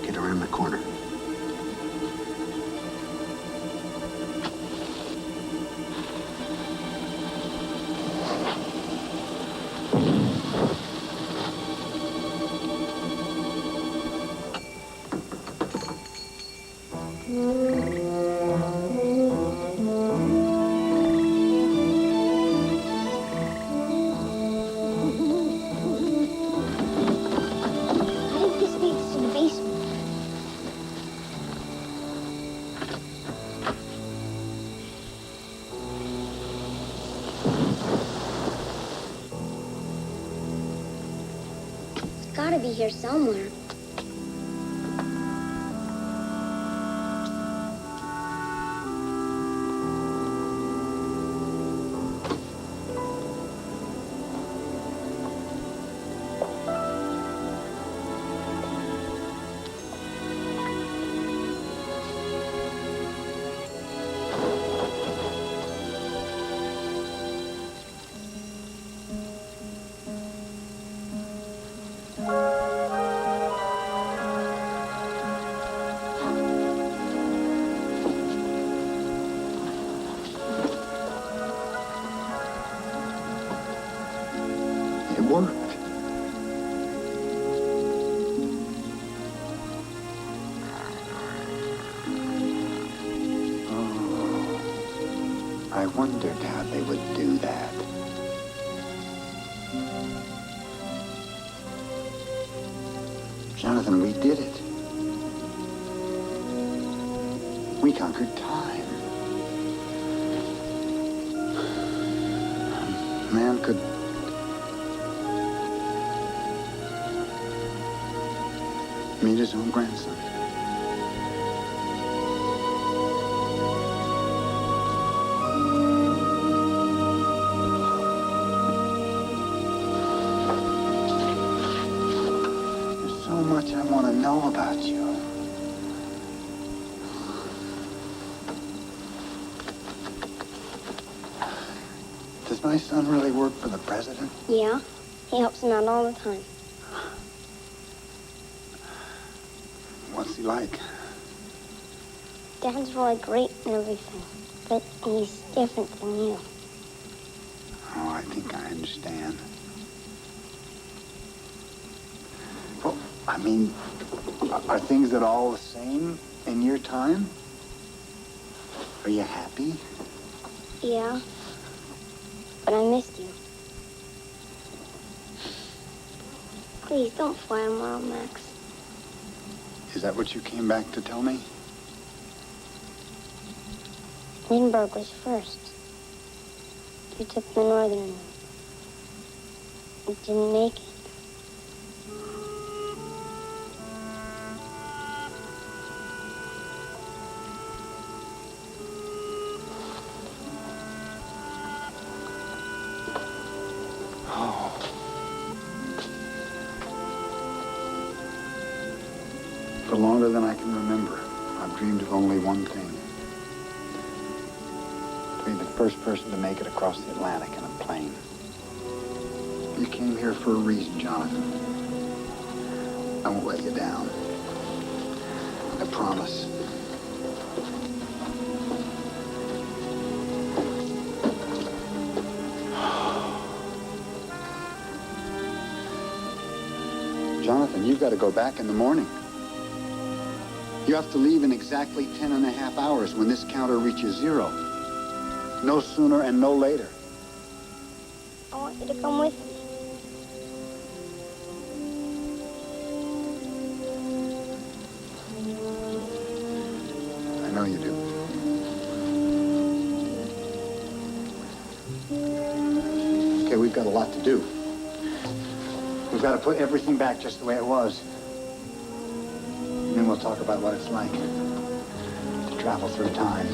Get around the corner. Gotta be here somewhere. It worked. Oh, I wondered how they would do that. Jonathan, we did it. conquered time. Man could meet his own grandson. There's so much I want to know about you. Does my son really work for the president? Yeah, he helps him out all the time. What's he like? Dad's really great and everything, but he's different than you. Oh, I think I understand. Well, I mean, are things at all the same in your time? Are you happy? Yeah, but I missed you. Please don't fly tomorrow, Max. Is that what you came back to tell me? Lindbergh was first. You took the northern route. You didn't make it. For longer than I can remember, I've dreamed of only one thing. To be the first person to make it across the Atlantic in a plane. You came here for a reason, Jonathan. I won't let you down. I promise. Jonathan, you've got to go back in the morning. You have to leave in exactly 10.5 hours when this counter reaches 0. No sooner and no later. I want you to come with me. I know you do. Okay, we've got a lot to do. We've got to put everything back just the way it was. And then we'll talk about what it's like to travel through time.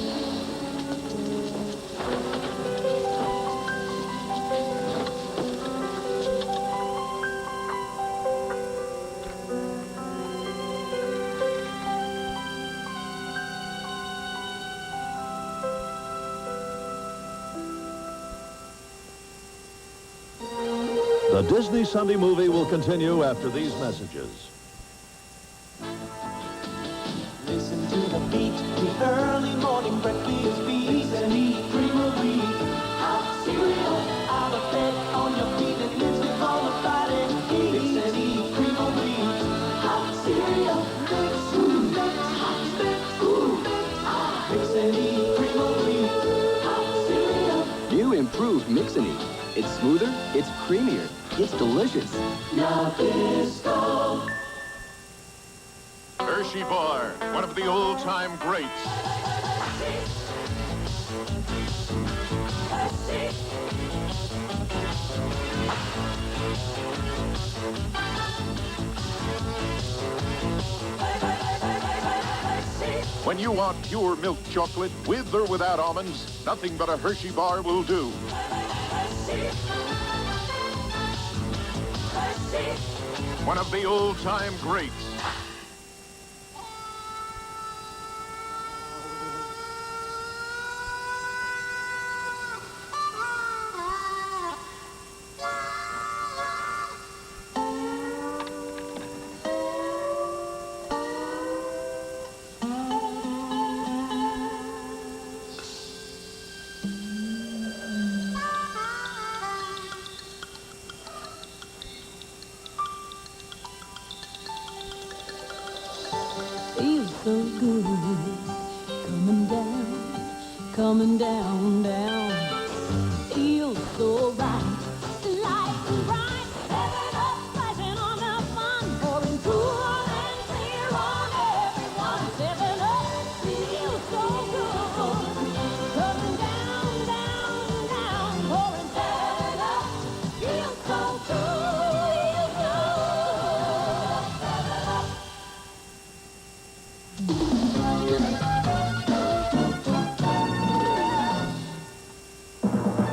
The Disney Sunday movie will continue after these messages. Listen to the beat, the early morning breakfast beats and eat cream of wheat. Hot cereal, out of bed, on your feet, and lives before the Friday heat. Mix and eat cream of wheat. Hot cereal, mix, hot mix, mix and eat cream of wheat. Hot cereal. New improved Mix and Eat. It's smoother, it's creamier, it's delicious. Nabisco. Hershey Bar, one of the old-time greats. When you want pure milk chocolate with or without almonds, nothing but a Hershey Bar will do. One of the old-time greats.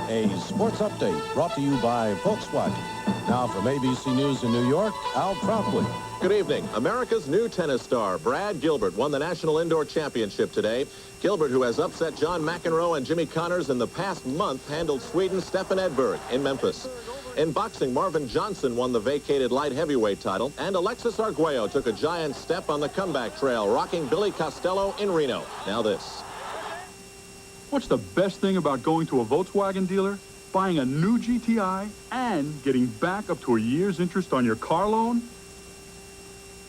A sports update brought to you by Volkswagen. Now from ABC News in New York, Al Troutway. Good evening. America's new tennis star, Brad Gilbert, won the National Indoor Championship today. Gilbert, who has upset John McEnroe and Jimmy Connors in the past month, handled Sweden's Stefan Edberg in Memphis. In boxing, Marvin Johnson won the vacated light heavyweight title, and Alexis Arguello took a giant step on the comeback trail, rocking Billy Costello in Reno. Now this. What's the best thing about going to a Volkswagen dealer? Buying a new GTI and getting back up to a year's interest on your car loan?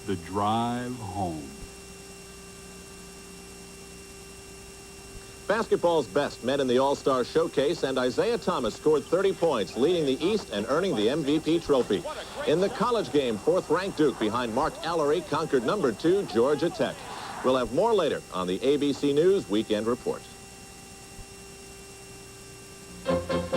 The drive home. Basketball's best met in the All-Star Showcase, and Isaiah Thomas scored 30 points, leading the East and earning the MVP trophy. In the college game, fourth-ranked Duke behind Mark Allery conquered number 2 Georgia Tech. We'll have more later on the ABC News Weekend Report.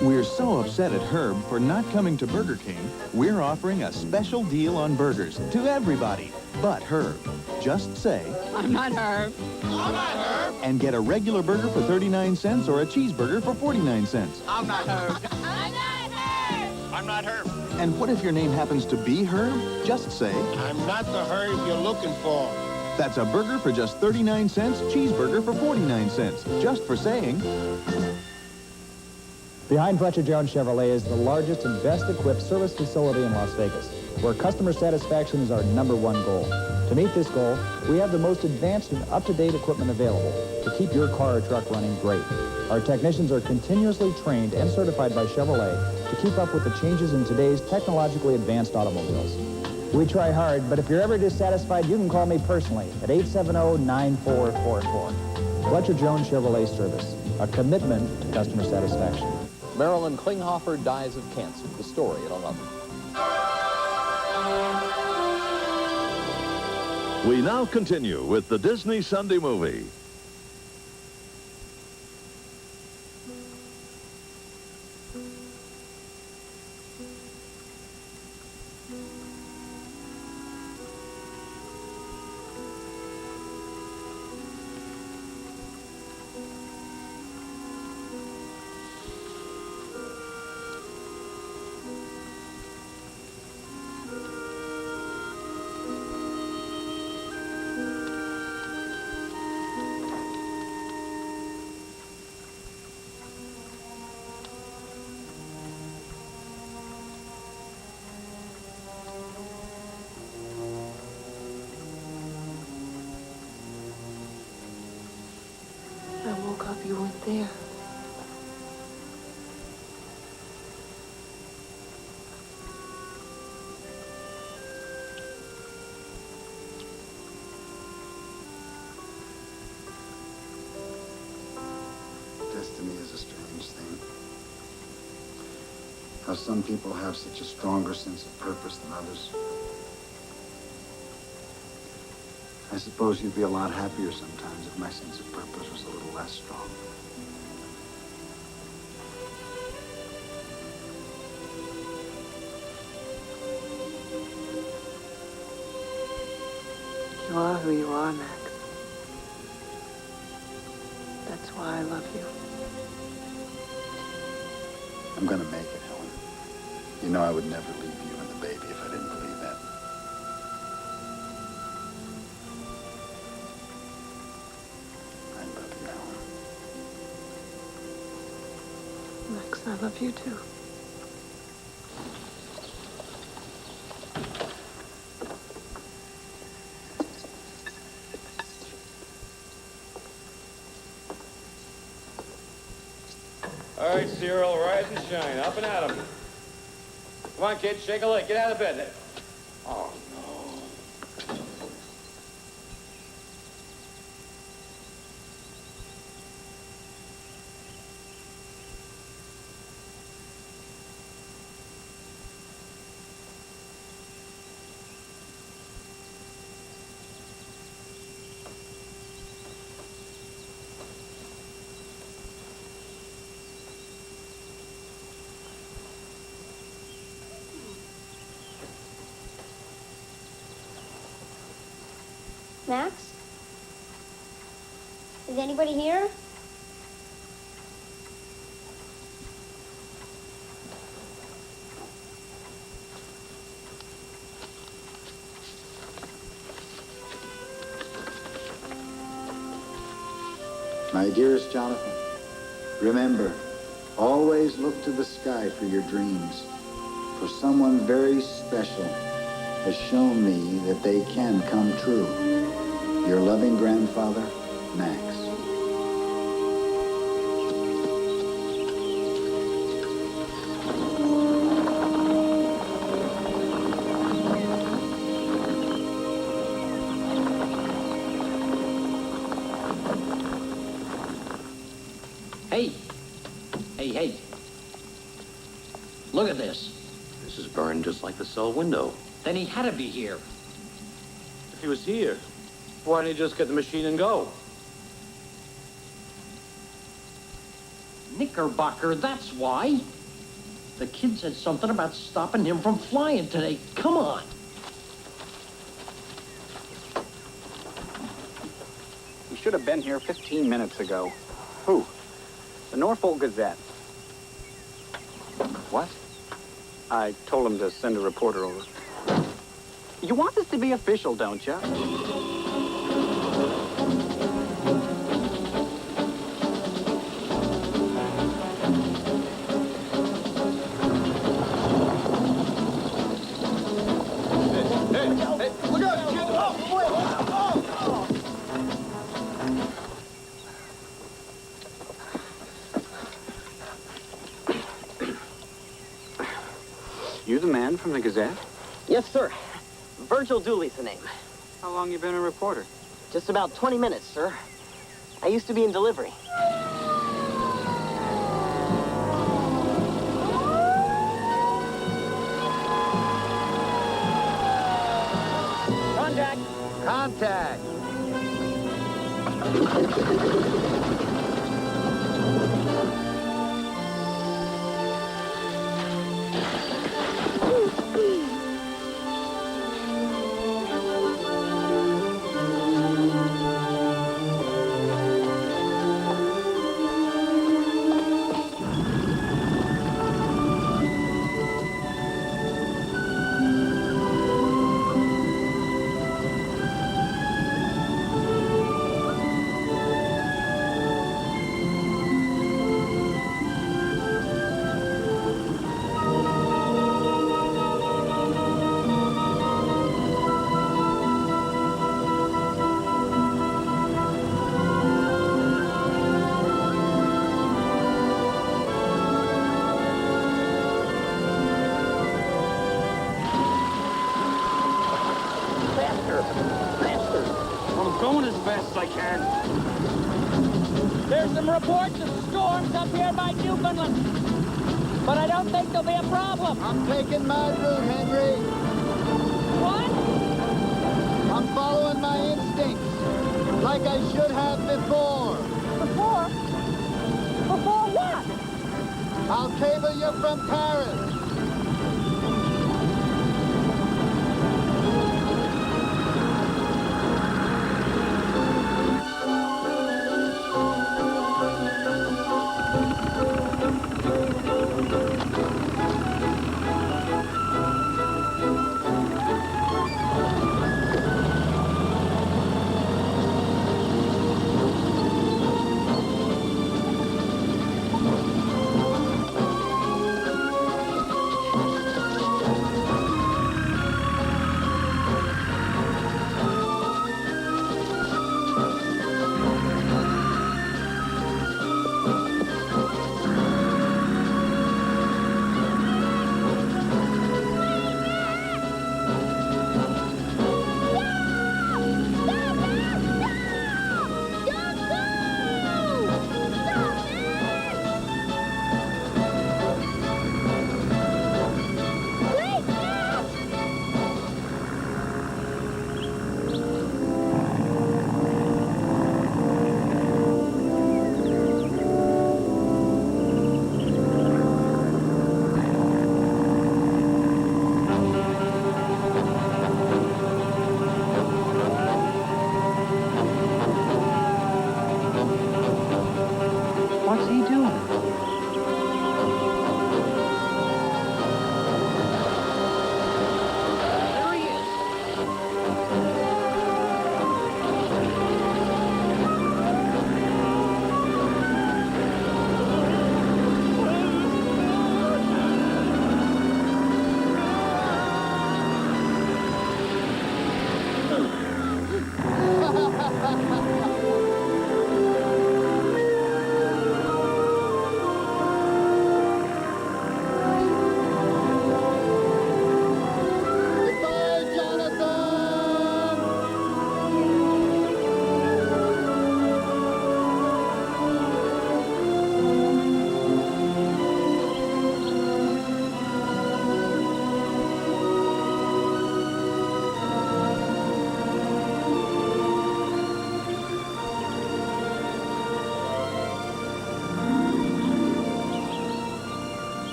We're so upset at Herb for not coming to Burger King, we're offering a special deal on burgers to everybody but Herb. Just say, I'm not Herb. I'm not Herb. And get a regular burger for 39 cents or a cheeseburger for 49 cents. I'm not Herb. I'm not Herb. I'm not Herb. And what if your name happens to be Herb? Just say, I'm not the Herb you're looking for. That's a burger for just 39 cents, cheeseburger for 49 cents. Just for saying. Behind Fletcher Jones Chevrolet is the largest and best equipped service facility in Las Vegas, where customer satisfaction is our #1 goal. To meet this goal, we have the most advanced and up-to-date equipment available to keep your car or truck running great. Our technicians are continuously trained and certified by Chevrolet to keep up with the changes in today's technologically advanced automobiles. We try hard, but if you're ever dissatisfied, you can call me personally at 870-9444. Fletcher Jones Chevrolet Service, a commitment to customer satisfaction. Marilyn Klinghoffer dies of cancer. The story at 11. We now continue with the Disney Sunday Movie. I woke up, you weren't there. Destiny is a strange thing. How some people have such a stronger sense of purpose than others. I suppose you'd be a lot happier sometimes if my sense of purpose was a little less strong. You are who you are, Max. That's why I love you. I'm gonna make it, Helen. You know I would never leave you and the baby if I didn't believe that. I love you, Helen. Max, I love you too. All right, Cyril, rise and shine. Up and at 'em. Come on, kid, shake a leg. Get out of bed. Oh, no. Max? Is anybody here? My dearest Jonathan, remember, always look to the sky for your dreams. For someone very special has shown me that they can come true. Your loving grandfather, Max. Hey. Look at this. This is burned just like the cell window. Then he had to be here. If he was here, why didn't he just get the machine and go? Knickerbocker, that's why. The kid said something about stopping him from flying today. Come on. He should have been here 15 minutes ago. Who? The Norfolk Gazette. What? I told him to send a reporter over. You want this to be official, don't you? Look out, kid! You the man from the Gazette? Yes, sir. Virgil Dooley's the name. How long you been a reporter? Just about 20 minutes, sir. I used to be in delivery. Contact! Contact! I'm going as fast as I can. There's some reports of storms up here by Newfoundland. But I don't think there'll be a problem. I'm taking my route, Henry. What? I'm following my instincts, like I should have before. Before? Before what? I'll cable you from Paris.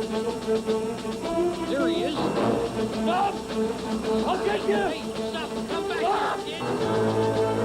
There he is. Stop! I'll get you! Hey, stop! Come back here, kid!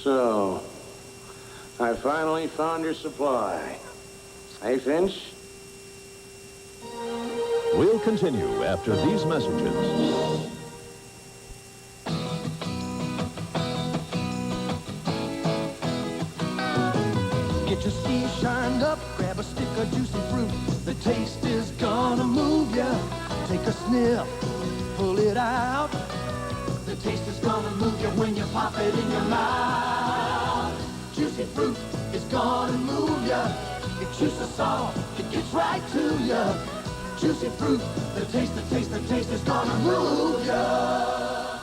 So, I finally found your supply. Hey, Finch? We'll continue after these messages. Get your skis shined up, grab a stick of juicy fruit. The taste is gonna move ya. Take a sniff, pull it out. The taste is gonna move you when you pop it in your mouth. Juicy fruit is gonna move ya. It juices soft, it gets right to ya. Juicy fruit, the taste is gonna move ya.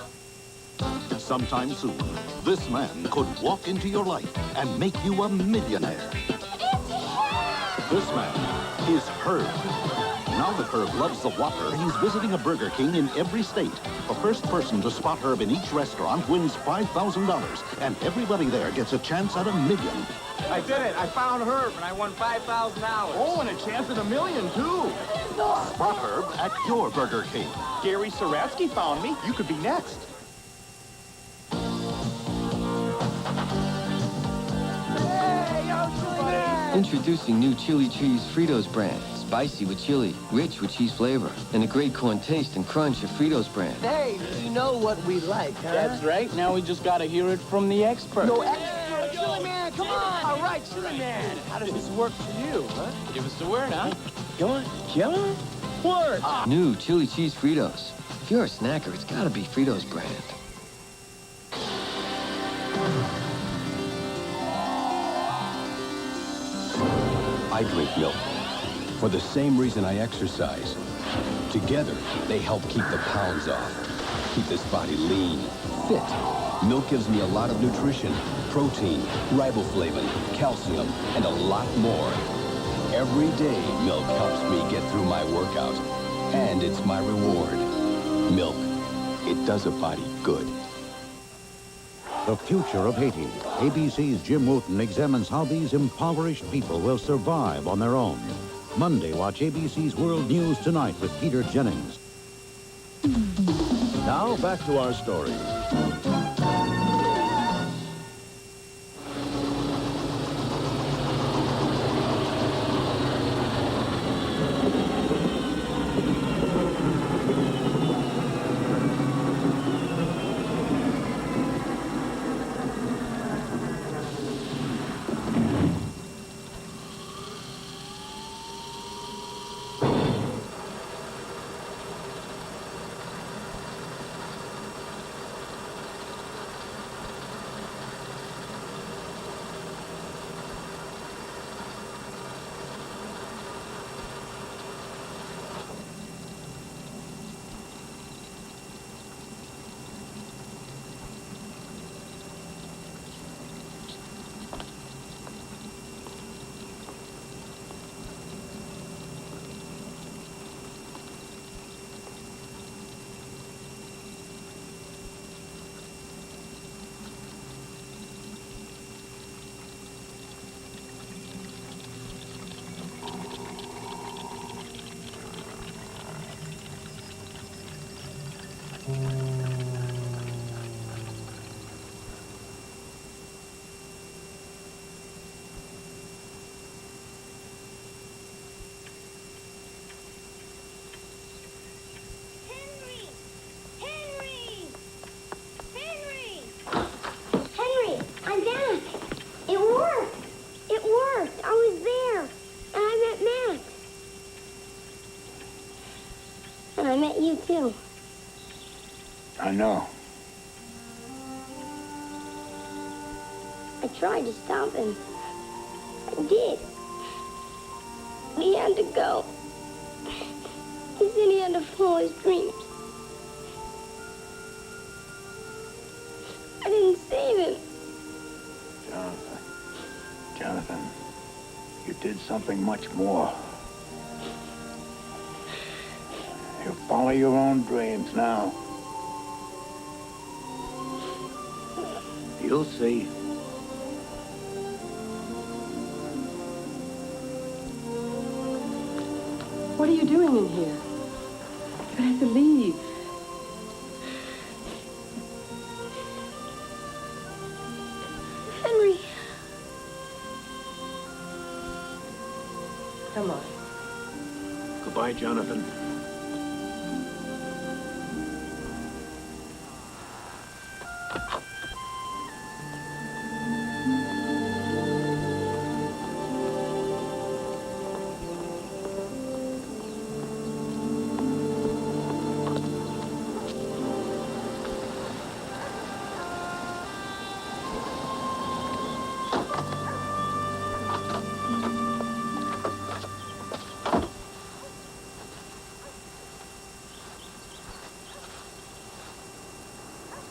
Sometime soon, this man could walk into your life and make you a millionaire. This man is Herb. Now that Herb loves the Whopper, he's visiting a Burger King in every state. The first person to spot Herb in each restaurant wins $5,000, and everybody there gets a chance at $1 million. I did it. I found Herb, and I won $5,000. Oh, and a chance at $1 million, too. Spot Herb at your Burger King. Gary Saratsky found me. You could be next. Introducing new chili cheese Fritos brand. Spicy with chili, rich with cheese flavor, and the great corn taste and crunch of Fritos brand. Hey, you know what we like, huh? That's right. Now we just got to hear it from the expert. No expert. Chili Man, come on. All right, Chili Man. How does this work for you, huh? Give us the word, huh? Come on, Chili. Word. New chili cheese Fritos. If you're a snacker, it's gotta be Fritos brand. I drink milk for the same reason I exercise. Together, they help keep the pounds off, keep this body lean, fit. Milk gives me a lot of nutrition, protein, riboflavin, calcium, and a lot more. Every day, milk helps me get through my workout, and it's my reward. Milk, it does a body good. The future of Haiti. ABC's Jim Wooten examines how these impoverished people will survive on their own. Monday, watch ABC's World News Tonight with Peter Jennings. Now, back to our story. too. I know. I tried to stop him. I did. He had to go. He said he had to follow his dreams. I didn't save him. Jonathan, you did something much more. You follow your own dreams now. You'll see. What are you doing in here? You have to leave. Henry. Come on. Goodbye, Jonathan.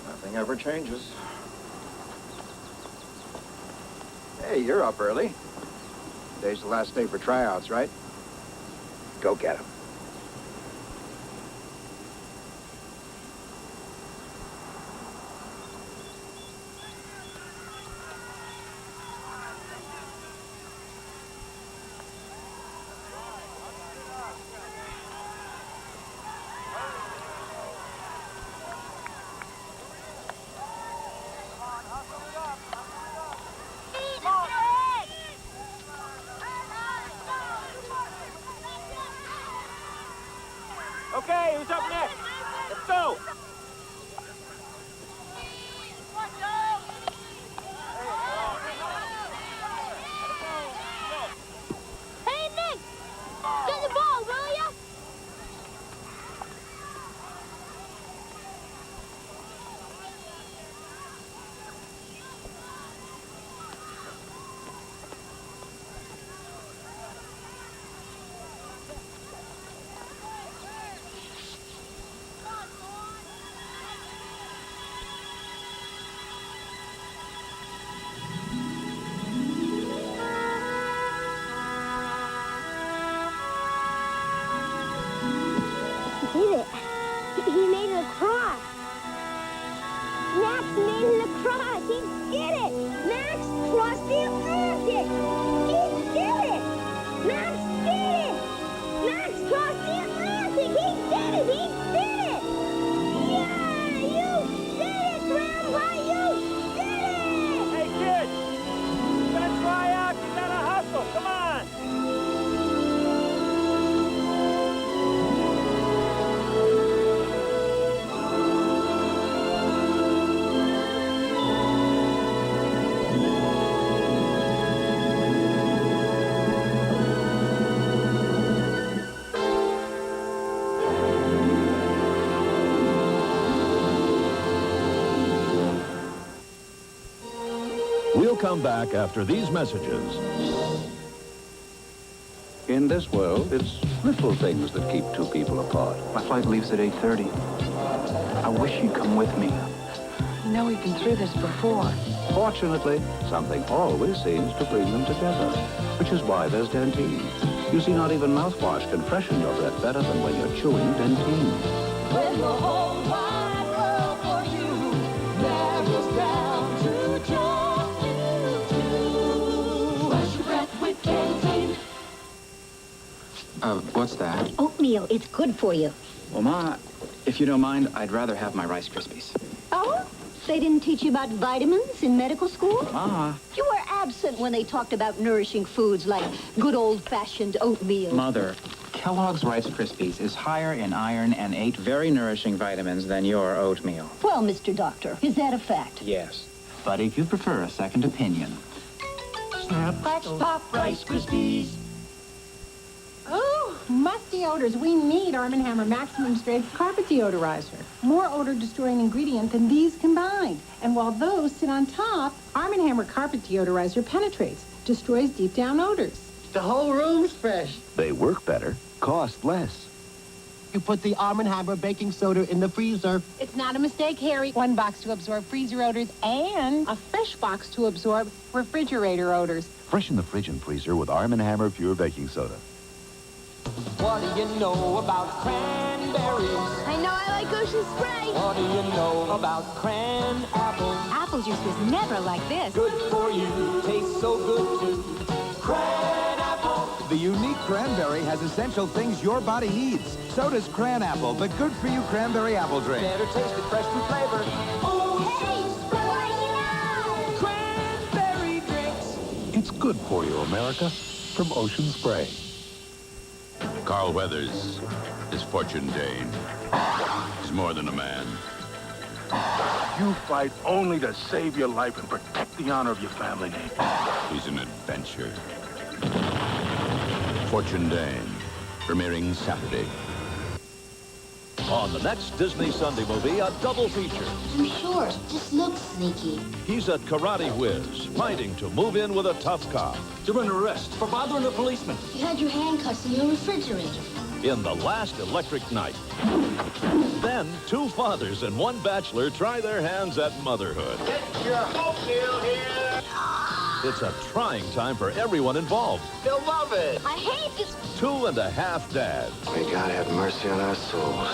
Nothing ever changes. Hey, you're up early. Today's the last day for tryouts, right? Go get 'em. Okay, who's up next? Let's go! Hey, Nick! Get the ball, will ya? He did it. He made it across. Max made it across. He did it. Max crossed the Atlantic. He did it. Max did it. Max crossed the Atlantic. He did it. He did it. Yeah, you did it, Grandpa. You did it. Hey, kid! You gotta try out. You gotta hustle. Come on! We'll come back after these messages. In this world, it's little things that keep two people apart. My flight leaves at 8:30. I wish you'd come with me. You know we've been through this before. Fortunately, something always seems to bring them together, which is why there's Dentine. You see, not even mouthwash can freshen your breath better than when you're chewing Dentine. When the whole wide world for you narrows down to just you. Wash your breath with Dentine. What's that? Oatmeal, it's good for you. Well, Ma, if you don't mind, I'd rather have my Rice Krispies. Oh? They didn't teach you about vitamins in medical school? Ma. You were absent when they talked about nourishing foods like good old-fashioned oatmeal. Mother, Kellogg's Rice Krispies is higher in iron and 8 very nourishing vitamins than your oatmeal. Well, Mr. Doctor, is that a fact? Yes. But if you prefer a second opinion... Snap, crackle, pop, Rice Krispies. Oh, Musty odors. We need Arm & Hammer Maximum Strength Carpet Deodorizer. More odor-destroying ingredient than these combined. And while those sit on top, Arm & Hammer Carpet Deodorizer penetrates, destroys deep-down odors. The whole room's fresh. They work better, cost less. You put the Arm & Hammer baking soda in the freezer. It's not a mistake, Harry. One box to absorb freezer odors and a fresh box to absorb refrigerator odors. Freshen the fridge and freezer with Arm & Hammer Pure Baking Soda. What do you know about cranberries? I know I like ocean spray. What do you know about cran apples? Apple juice was never like this. Good for you, tastes so good too. Cran apple. The unique cranberry has essential things your body needs. So does Cran Apple, the good-for-you cranberry apple drink. Better taste it, fresh fruit flavor. Cranberry drinks. It's good for you, America, from Ocean Spray. Carl Weathers is Fortune Dane. He's more than a man. You fight only to save your life and protect the honor of your family name. He's an adventure. Fortune Dane, premiering Saturday. On the next Disney Sunday movie, a double feature. Too short. Just looks sneaky. He's a karate whiz, fighting to move in with a tough cop. You're under arrest for bothering a policeman. You had your handcuffs in your refrigerator. In The Last Electric Night. Then, two fathers and one bachelor try their hands at motherhood. Get your oatmeal here. It's a trying time for everyone involved. They'll love it. I hate this. 2.5 dads. May God have mercy on our souls.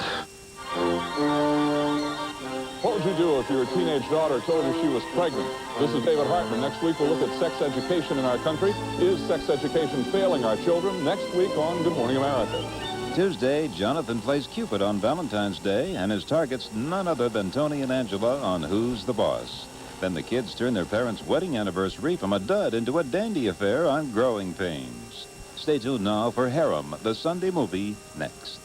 What would you do if your teenage daughter told you she was pregnant? This is David Hartman. Next week, we'll look at sex education in our country. Is sex education failing our children? Next week on Good Morning America. Tuesday, Jonathan plays Cupid on Valentine's Day, and his target's none other than Tony and Angela on Who's the Boss. Then the kids turn their parents' wedding anniversary from a dud into a dandy affair on Growing Pains. Stay tuned now for Harem, the Sunday movie, next.